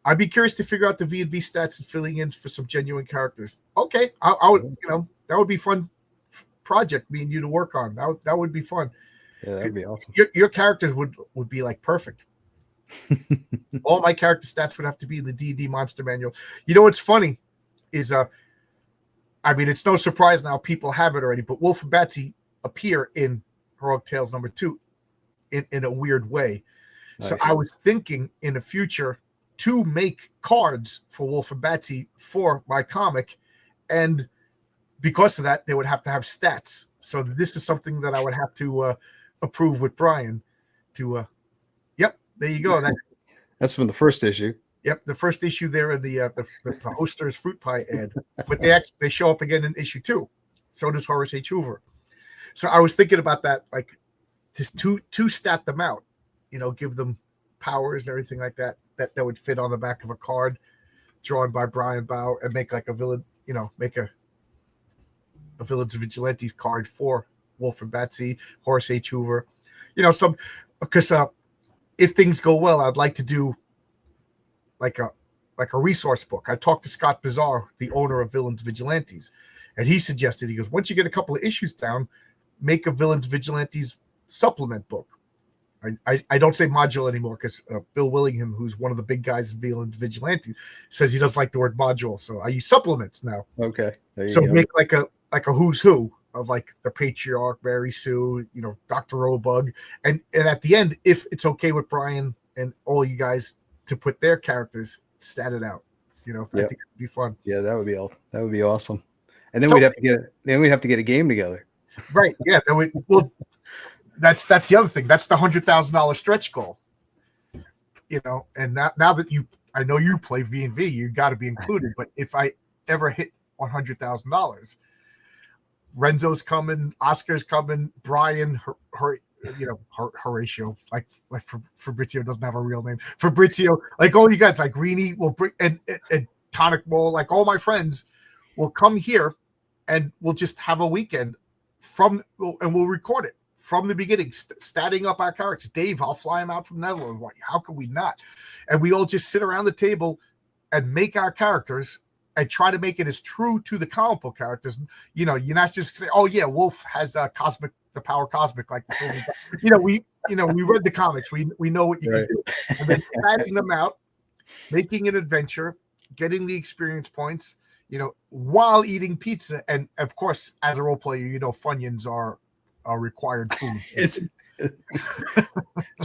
I'd be curious to figure out the V&V stats and filling in for some genuine characters. Okay, I would. That would be fun project me and you to work on. That would be fun. Yeah, that'd be awesome. Your characters would be like perfect. All my character stats would have to be in the D&D Monster Manual. What's funny is it's no surprise now people have it already, but Wolf and Batsy appear in Heroic Tales #2 in a weird way. Nice. So I was thinking in the future to make cards for Wolf and Batsy for my comic, and because of that, they would have to have stats. So this is something that I would have to approve with Brian. Yep, there you go. That's from the first issue. Yep, the first issue there in the Hoster's Fruit Pie ad, but they show up again in issue 2. So does Horace H. Hoover. So I was thinking about that, like just to stat them out, give them powers, everything like that would fit on the back of a card drawn by Brian Bow, and make like a villain, make a Villains Vigilantes card for Wolf and Batsy, Horace H. Hoover, some, because if things go well, I'd like to do like a resource book. I talked to Scott Bizarre, the owner of Villains Vigilantes, and he suggested, he goes, once you get a couple of issues down, make a Villains Vigilantes supplement book. I don't say module anymore because Bill Willingham, who's one of the big guys in Villains Vigilantes, says he doesn't like the word module, so I use supplements now. Okay, so go. Make like a who's who of like the Patriarch, Mary Sue, Dr. Robug, and at the end, if it's okay with Brian and all you guys to put their characters statted out, I think it'd be fun. Yeah, that would be awesome. And then we'd have to get a game together. Right? Yeah. That's the other thing. That's the $100,000 stretch goal. And now that I know you play V&V, you got to be included. But if I ever hit $100,000, Renzo's coming, Oscar's coming, Brian, Horatio, like Fabrizio doesn't have a real name. Fabrizio, like all you guys, like Rini will bring, and Tonic Bowl, like all my friends will come here, and we'll just have a weekend and we'll record it from the beginning, statting up our characters. Dave, I'll fly him out from Netherlands. How can we not? And we all just sit around the table and make our characters and try to make it as true to the comic book characters. You're not just saying, oh yeah, Wolf has the power cosmic, like the we read the comics. We know what you can do. And then statting them out, making an adventure, getting the experience points, while eating pizza. And of course, as a role player, Funyuns are required food. It's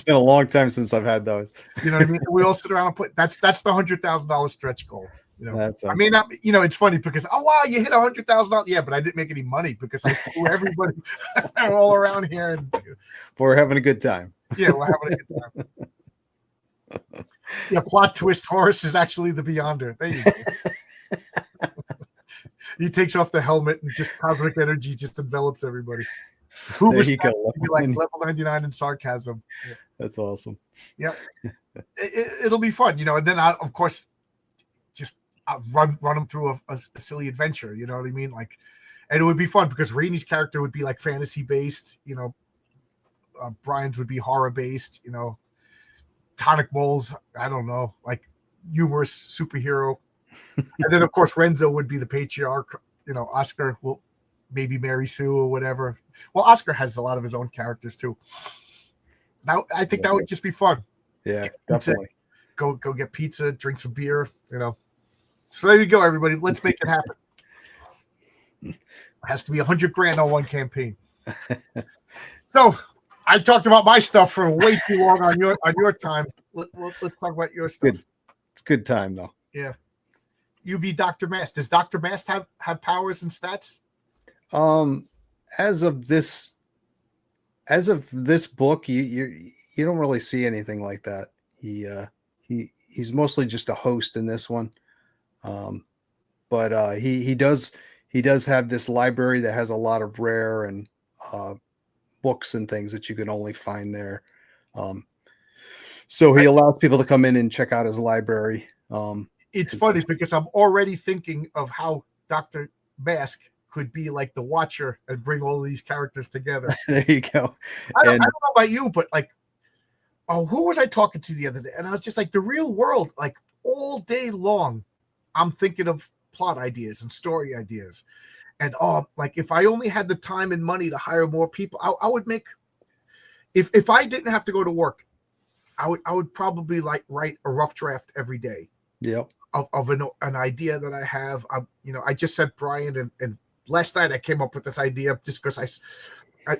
been a long time since I've had those. You know what I mean? We all sit around and play. That's the $100,000 stretch goal. That's awesome. I mean, it's funny because wow, you hit $100,000. Yeah, but I didn't make any money because I flew everybody all around here, and but we're having a good time. Yeah, we're having a good time. Yeah, plot twist: Horace is actually the Beyonder. There you go. He takes off the helmet and just cosmic energy just envelops everybody. There you go. Be like level 99 in sarcasm. Yeah. That's awesome. Yep. It'll be fun, and then I, of course, just run them through a silly adventure. You know what I mean? Like, and it would be fun because Rainey's character would be like fantasy based. Brian's would be horror based. Tonic Bowls, I don't know, like humorous superhero. And then of course Renzo would be the patriarch. Oscar will maybe marry Sue or whatever. Well, Oscar has a lot of his own characters too. Now I think that would just be fun. Yeah, definitely. Go get pizza, drink some beer. So there you go, everybody. Let's make it happen. It has to be $100,000 on one campaign. So I talked about my stuff for way too long on your time. Let's talk about your stuff. Good. It's good time though. Yeah. You be Dr. Masque. Does Dr. Masque have powers and stats? As of this book, you don't really see anything like that. He's mostly just a host in this one. But he does have this library that has a lot of rare and books and things that you can only find there. So he allows people to come in and check out his library. It's funny because I'm already thinking of how Dr. Masque could be like the Watcher and bring all these characters together. There you go. I don't know about you, but like, who was I talking to the other day? And I was just like, the real world, like all day long, I'm thinking of plot ideas and story ideas. And like if I only had the time and money to hire more people, I would make. If I didn't have to go to work, I would probably like write a rough draft every day. Yep. Of an idea that I have. I just sent Brian and last night I came up with this idea just because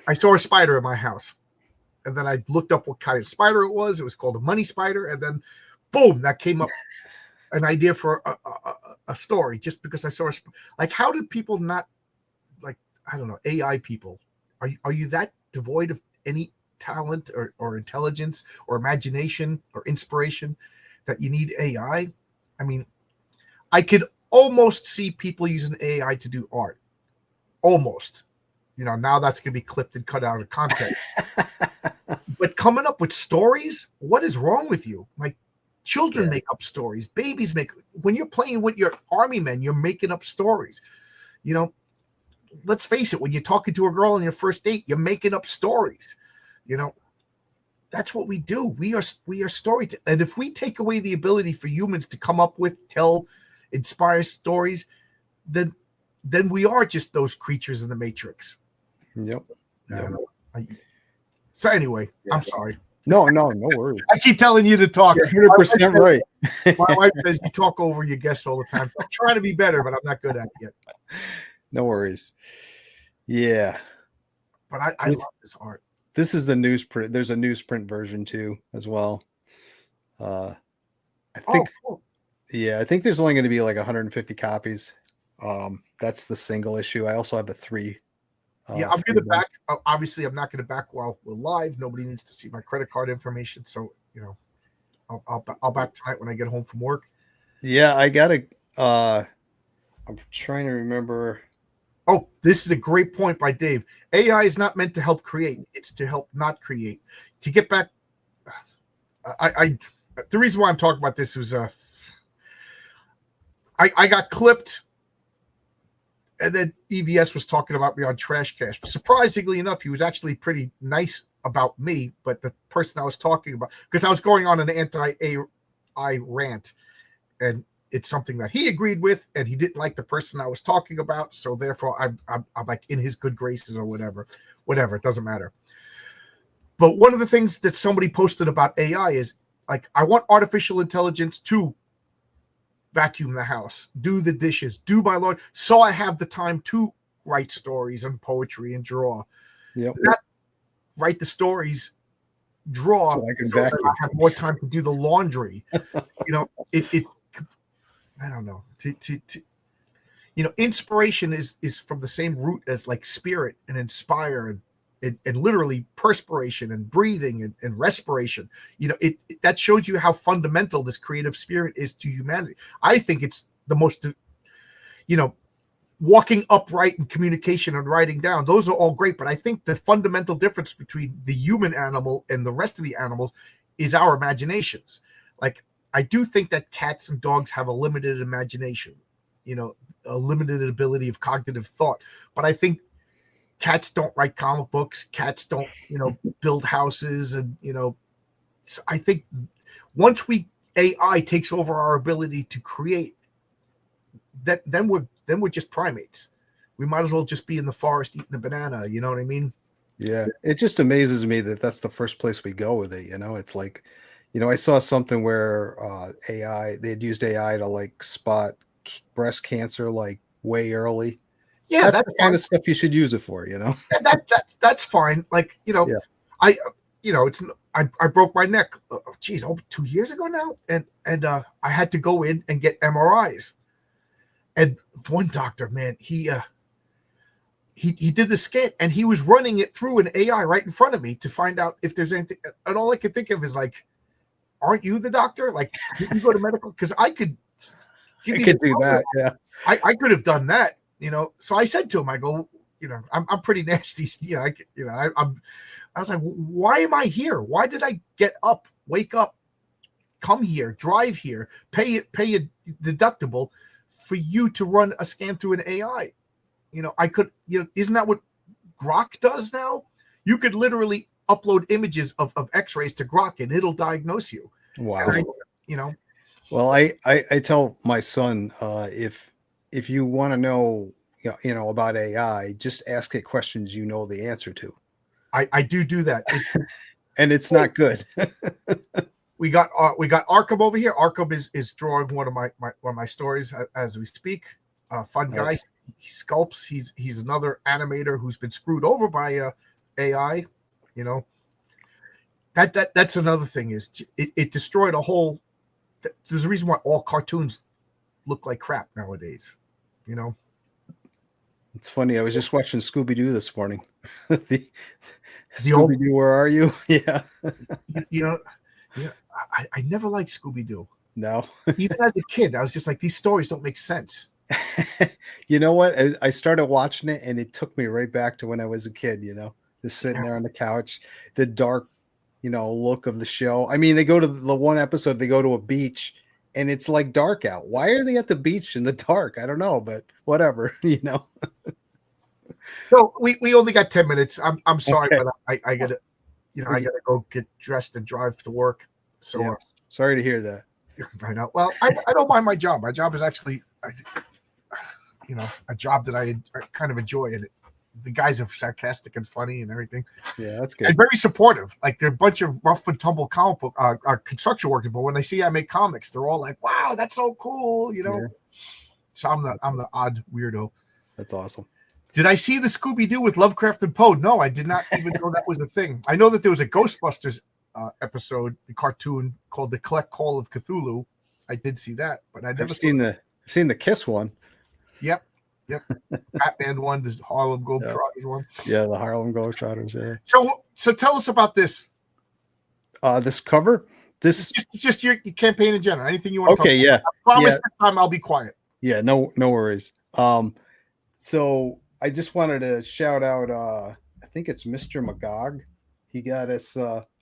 I saw a spider in my house, and then I looked up what kind of spider it was. It was called a money spider, and then boom, that came up. An idea for a story just because I saw like how did people not like I don't know AI people are you that devoid of any talent or intelligence or imagination or inspiration that you need AI? I mean, I could almost see people using AI to do art. Almost. Now that's going to be clipped and cut out of context. But coming up with stories, what is wrong with you? Like children make up stories, babies when you're playing with your army men, you're making up stories. Let's face it, when you're talking to a girl on your first date, you're making up stories. That's what we do. We are storytellers. And if we take away the ability for humans to come up with, tell, inspire stories, then we are just those creatures in the Matrix. Yep. So anyway, I'm sorry. No worries. I keep telling you to talk. You're 100% right. My wife says you talk over your guests all the time. So I'm trying to be better, but I'm not good at it yet. No worries. Yeah. But I love this art. This is the newsprint. There's a newsprint version too, as well. I think, cool. Yeah, I think there's only going to be like 150 copies. That's the single issue. I also have a 3. Yeah, I'm going to back. Obviously, I'm not going to back while we're live. Nobody needs to see my credit card information. So, I'll back tonight when I get home from work. Yeah, I got to. I'm trying to remember. Oh, this is a great point by Dave. AI is not meant to help create; it's to help not create. To get back, the reason why I'm talking about this was I got clipped. And then EVS was talking about me on Trash Cash. Surprisingly enough, he was actually pretty nice about me, but the person I was talking about, because I was going on an anti-AI rant, and it's something that he agreed with, and he didn't like the person I was talking about, so therefore I'm like in his good graces or whatever, it doesn't matter. But one of the things that somebody posted about AI is like, I want artificial intelligence to vacuum the house, do the dishes, do my laundry, so I have the time to write stories and poetry and draw. Yep. Not write the stories, draw, so I can that I have more time to do the laundry. It's I don't know. Inspiration is from the same root as like spirit and inspire and literally perspiration and breathing and respiration. That shows you how fundamental this creative spirit is to humanity. I think it's the most, walking upright and communication and writing down, those are all great. But I think the fundamental difference between the human animal and the rest of the animals is our imaginations. Like, I do think that cats and dogs have a limited imagination, a limited ability of cognitive thought. But I think cats don't write comic books. Cats don't, build houses. And, so I think once AI takes over our ability to create, then we're just primates. We might as well just be in the forest eating a banana. You know what I mean? Yeah. It just amazes me that that's the first place we go with it. It's like, I saw something where they'd used AI to like spot breast cancer like way early. Yeah, That's that's the kind fine. of stuff you should use it for, Yeah, that's fine. Like, Yeah. I it's I broke my neck. Over 2 years ago now, and I had to go in and get MRIs. And one doctor, man, he did the scan, and he was running it through an AI right in front of me to find out if there's anything. And all I could think of is like, aren't you the doctor? Like, did you go to medical? Because I could give I you could do that. Yeah. I could have done that, So I said to him, I go, I'm pretty nasty, I was like, why am I here? Why did I get up, wake up, come here, drive here, pay a deductible for you to run a scan through an AI? I could, isn't that what Grok does now? You could literally upload images of X-rays to Grok and it'll diagnose you. Wow. And Well, I tell my son, if you want to know, about AI, just ask it questions you know the answer to. I do that. And it's not good. We got Arkham over here. Arkham is drawing one of my stories as we speak. Fun guy. Nice. He sculpts. He's another animator who's been screwed over by AI. That's another thing is it destroyed a whole. There's a reason why all cartoons look like crap nowadays. It's funny. I was just watching Scooby-Doo this morning. The Scooby-Doo, where are you? Yeah. I never liked Scooby-Doo. No. Even as a kid, I was just like, these stories don't make sense. You know what? I started watching it and it took me right back to when I was a kid, just sitting there on the couch, the dark, look of the show. I mean, they go to the one episode, they go to a beach and it's like dark out. Why are they at the beach in the dark? I don't know, but whatever, So we only got 10 minutes. I'm sorry, Okay. but I gotta, I gotta go get dressed and drive to work. So Yeah. Sorry to hear that. I know. Well, I don't mind my job. My job is actually, a job that I kind of enjoy, and the guys are sarcastic and funny and everything. Yeah, that's good. And very supportive. Like, they're a bunch of rough and tumble comic book construction workers, but when they see I make comics, they're all like, "Wow, that's so cool!" Yeah. So I'm the odd weirdo. That's awesome. Did I see the Scooby-Doo with Lovecraft and Poe? No, I did not even know that was a thing. I know that there was a Ghostbusters episode, the cartoon called The Collect Call of Cthulhu. I did see that, but I never seen the Kiss one. Yep. Batman one, this Harlem Globetrotters one. Yeah, the Harlem Globetrotters. Yeah. So tell us about this. This cover. This just your campaign in general. Anything you want to talk about? Yeah. I promise this time I'll be quiet. Yeah, no worries. So I just wanted to shout out I think it's Mr. Magog. He got us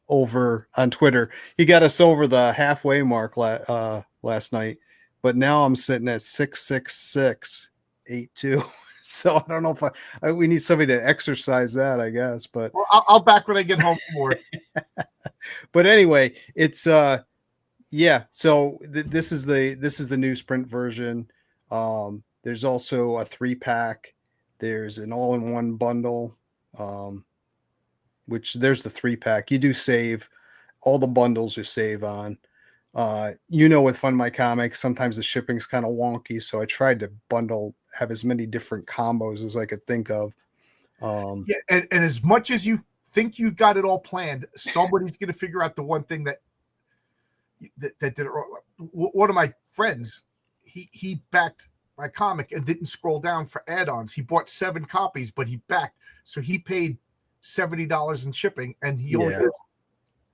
over on Twitter. He got us over the halfway mark last night, but now I'm sitting at 66682. So I don't know if we need somebody to exercise that, I guess. But I'll back when I get home from work. But anyway, it's yeah. So this is the newsprint version. There's also a 3-pack. There's an all-in-one bundle, which there's the 3-pack. You do save all the bundles you save on. With Fund My Comics, sometimes the shipping's kind of wonky, so I tried to have as many different combos as I could think of. Yeah, and as much as you think you got it all planned, somebody's going to figure out the one thing that did it wrong. One of my friends, he backed my comic and didn't scroll down for add-ons. He bought 7 copies, but he backed, so he paid $70 in shipping, and he only lives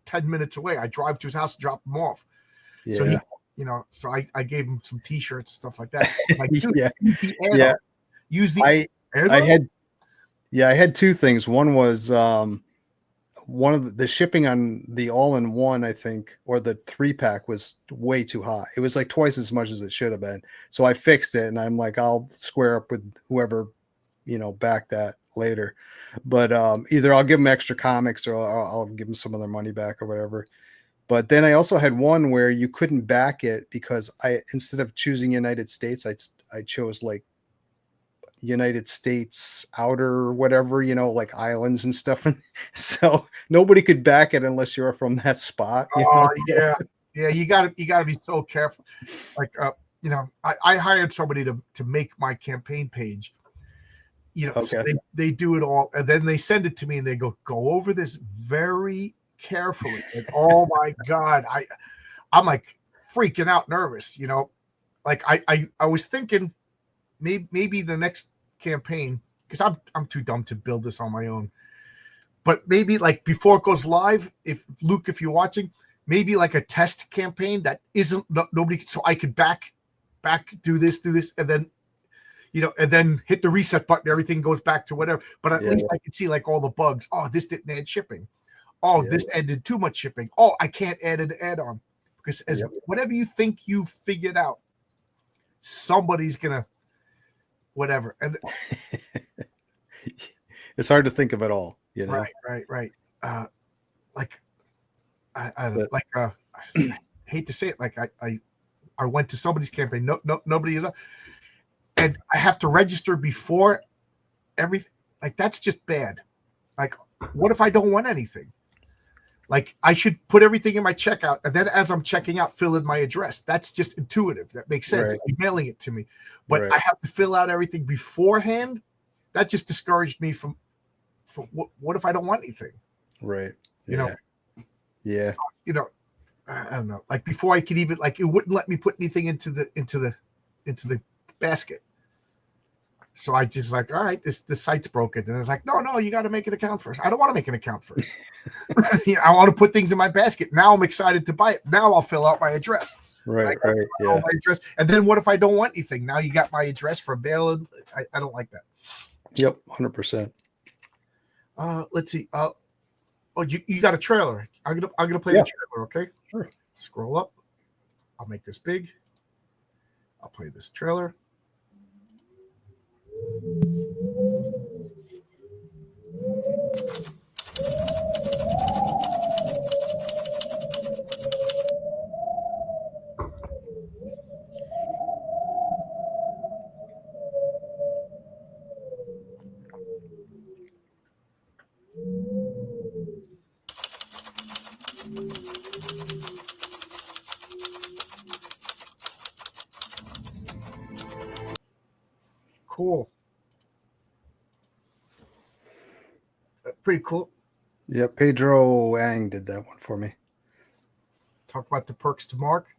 10 minutes away. I drive to his house and drop him off. Yeah. So he, so I gave him some T-shirts, stuff like that. Like, dude, Yeah. use the I envelope? had two things. One was one of the shipping on the all-in-one, I think, or the 3-pack was way too high. It was like twice as much as it should have been. So I fixed it, and I'm like, I'll square up with whoever, back that later. But either I'll give them extra comics or I'll give them some of their money back or whatever. But then I also had one where you couldn't back it because instead of choosing United States, I chose like United States outer whatever, like islands and stuff. And so nobody could back it unless you were from that spot, Oh yeah, yeah. You gotta be so careful. Like I hired somebody to make my campaign page. So Okay. they do it all, and then they send it to me, and they go over this very carefully. And oh my god, I'm like freaking out, nervous. Like I was thinking maybe the next campaign, because I'm too dumb to build this on my own. But maybe like before it goes live, if Luke, if you're watching, maybe like a test campaign that isn't nobody, so I could back do this, and then and then hit the reset button, everything goes back to whatever. But at least I could see like all the bugs. Oh, this didn't add shipping. Oh, this added too much shipping. Oh, I can't add an add-on. Because whatever you think you figured out, somebody's gonna whatever. And it's hard to think of it all, right. Like I don't know, like I hate to say it, like I went to somebody's campaign. No, nobody is, and I have to register before everything. Like that's just bad. Like, what if I don't want anything? Like I should put everything in my checkout, and then as I'm checking out, fill in my address. That's just intuitive. That makes sense. Right. You're mailing it to me, but I have to fill out everything beforehand. That just discouraged me from what if I don't want anything? Right. Yeah. I don't know. Like before I could even, like, it wouldn't let me put anything into the basket. So I just like, all right, this site's broken. And it's like, no, you got to make an account first. I don't want to make an account first. I want to put things in my basket. Now I'm excited to buy it. Now I'll fill out my address. Right. My address. And then what if I don't want anything? Now you got my address for bail. I don't like that. Yep, 100%. Let's see. You got a trailer. I'm gonna play the trailer. Okay. Sure. Scroll up. I'll make this big. I'll play this trailer. Cool. Pretty cool. Yeah, Pedro Ang did that one for me. Talk about the perks to Mark.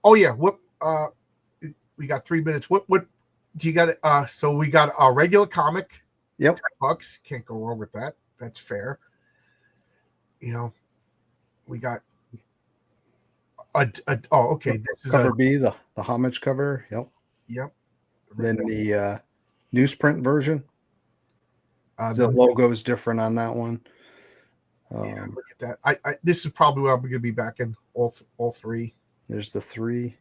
Oh yeah, what we got 3 minutes. What do you got? So we got a regular comic. Yep. $10. Can't go wrong with that. That's fair. We got okay. This is cover B, the homage cover. Yep. Then the newsprint version. The logo is different on that one. Look at that. I this is probably where I'm going to be back in all three. There's the 3.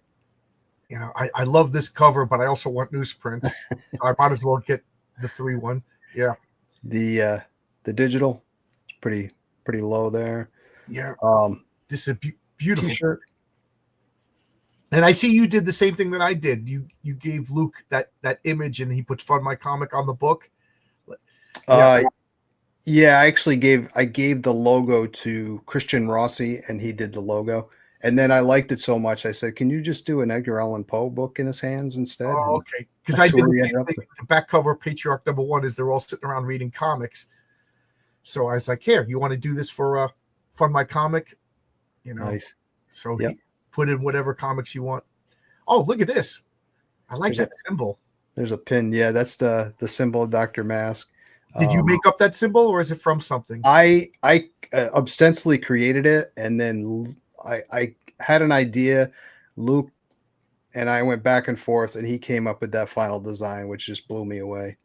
I love this cover, but I also want newsprint. So I might as well get the 3 one. Yeah. The digital is pretty low there. Yeah. This is a beautiful T-shirt. And I see you did the same thing that I did. You gave Luke that image, and he put Fund My Comic on the book. Yeah, I actually gave the logo to Christian Rossi, and he did the logo. And then I liked it so much, I said, "Can you just do an Edgar Allan Poe book in his hands instead?" Oh, okay. Because I did the back cover of Patriarch #1 is they're all sitting around reading comics. So I was like, "Here, you want to do this for Fund My Comic?" Nice. So he put in whatever comics you want. Oh, look at this! I like that symbol. There's a pin. Yeah, that's the symbol of Dr. Masque. Did you make up that symbol, or is it from something? I ostensibly created it, and then I had an idea. Luke and I went back and forth, and he came up with that final design, which just blew me away.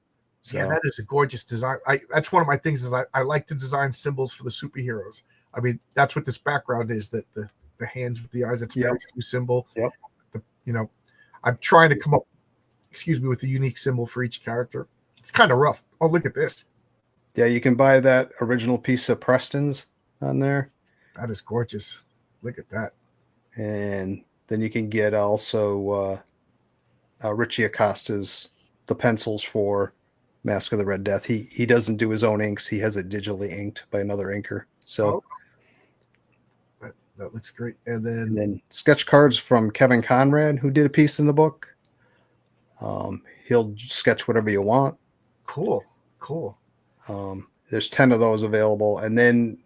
So Yeah, that is a gorgeous design. That's one of my things is I like to design symbols for the superheroes. I mean, that's what this background is, that the hands with the eyes, that's Yep. very true symbol. Yep. I'm trying to come up, excuse me, with a unique symbol for each character. It's kind of rough. Oh, look at this. Yeah, you can buy that original piece of Preston's on there. That is gorgeous. Look at that. And then you can get also Richie Acosta's the pencils for Mask of the Red Death. He doesn't do his own inks. He has it digitally inked by another inker. So that looks great. And then sketch cards from Kevin Conrad, who did a piece in the book. He'll sketch whatever you want. Cool. There's 10 of those available. And then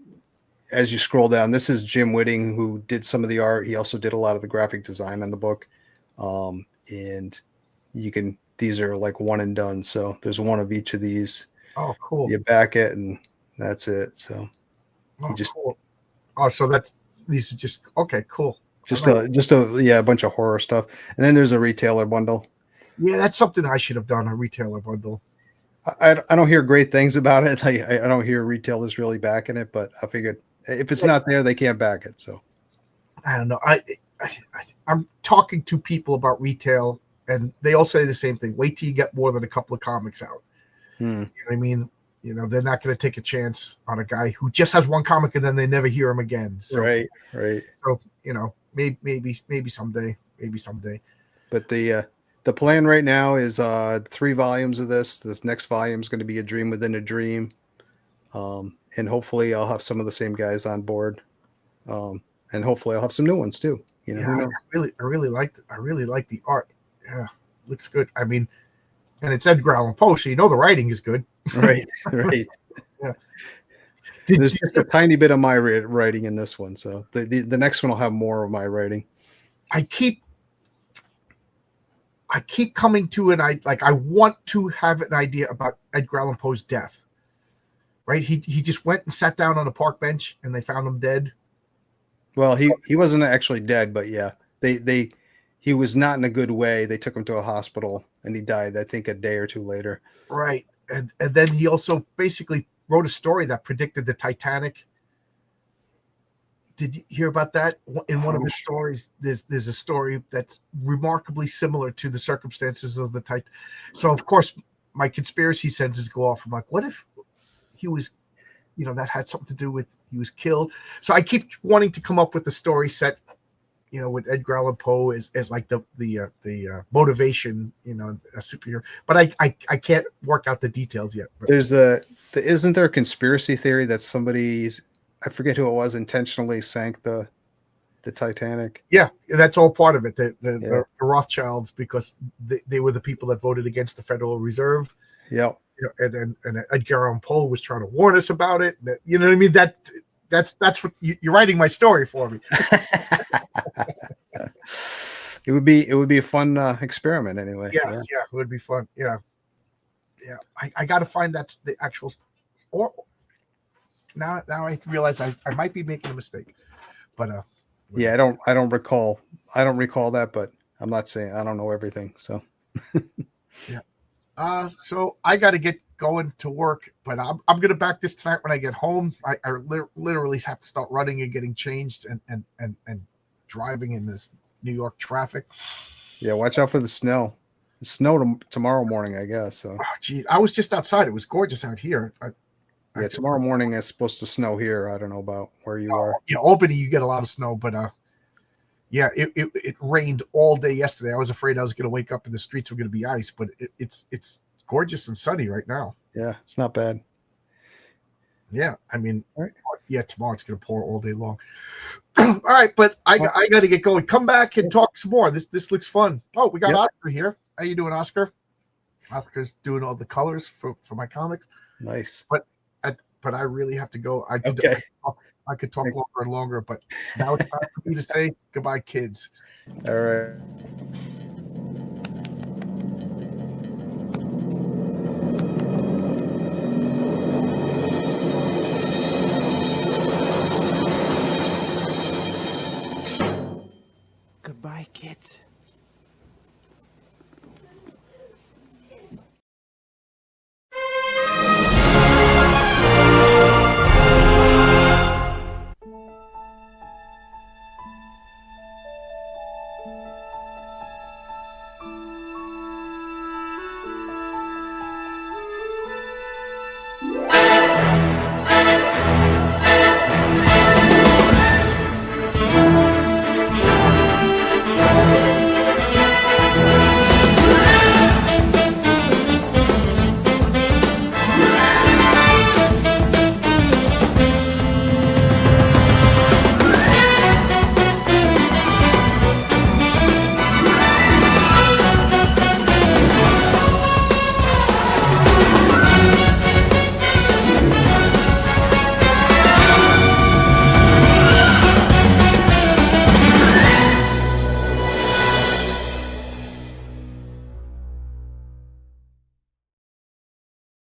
as you scroll down, this is Jim Whitting, who did some of the art. He also did a lot of the graphic design on the book. And these are like one and done. So there's one of each of these. Oh, cool. You back it and that's it. So cool. Oh, so these are just, okay, cool. Just a bunch of horror stuff. And then there's a retailer bundle. Yeah, that's something I should have done, a retailer bundle. I don't hear great things about it. I don't hear retailers really backing it, but I figured if it's not there, they can't back it. So I don't know. I'm talking to people about retail, and they all say the same thing. Wait till you get more than a couple of comics out. You know what I mean? They're not going to take a chance on a guy who just has one comic and then they never hear him again. So, right. So maybe someday. But the plan right now is 3 volumes of this. This next volume is going to be A Dream Within a Dream, and hopefully I'll have some of the same guys on board, and hopefully I'll have some new ones too. Who knows? I really like the art. Yeah, looks good. I mean, and it's Edgar Allan Poe, so the writing is good. Right. Yeah. There's just a tiny bit of my writing in this one, so the next one will have more of my writing. I keep coming to it. I want to have an idea about Edgar Allan Poe's death. Right? He just went and sat down on a park bench and they found him dead. Well, he wasn't actually dead, but yeah, he was not in a good way. They took him to a hospital and he died, I think, a day or two later. Right. And then he also basically wrote a story that predicted the Titanic. Did you hear about that? In one of his stories, there's a story that's remarkably similar to the circumstances of the Titanic. So, of course, my conspiracy senses go off. I'm like, what if he was, that had something to do with he was killed? So I keep wanting to come up with a story set, with Edgar Allan Poe as like the motivation, a superhero. But I can't work out the details yet. But isn't there a conspiracy theory that somebody's, I forget who it was, intentionally sank the Titanic? Yeah, that's all part of it. The Rothschilds, because they were the people that voted against the Federal Reserve. Yeah. And Edgar Allan Poe was trying to warn us about it. You know what I mean? That's what you're writing my story for me. It would be a fun experiment anyway. Yeah, it would be fun. Yeah. I got to find that's the actual, or now I realize I might be making a mistake, but yeah, I don't recall that, but I'm not saying I don't know everything. So yeah. So I got to get going to work, but I'm gonna back this tonight when I get home. I literally have to start running and getting changed and driving in this New York traffic. Yeah, watch out for the snow. The snow tomorrow morning, I guess. So, geez, I was just outside. It was gorgeous out here. Tomorrow morning is supposed to snow here. I don't know about where you are. Yeah, Albany, you get a lot of snow, but yeah, it rained all day yesterday. I was afraid I was going to wake up and the streets were going to be ice, but it's gorgeous and sunny right now. Yeah, it's not bad. Yeah, I mean, right. Yeah, tomorrow it's going to pour all day long. All right, but I got to get going. Come back and talk some more. This looks fun. Oh, we got Oscar here. How you doing, Oscar? Oscar's doing all the colors for my comics. Nice. But I really have to go. I could talk longer and longer, but now it's time for me to say goodbye, kids. All right.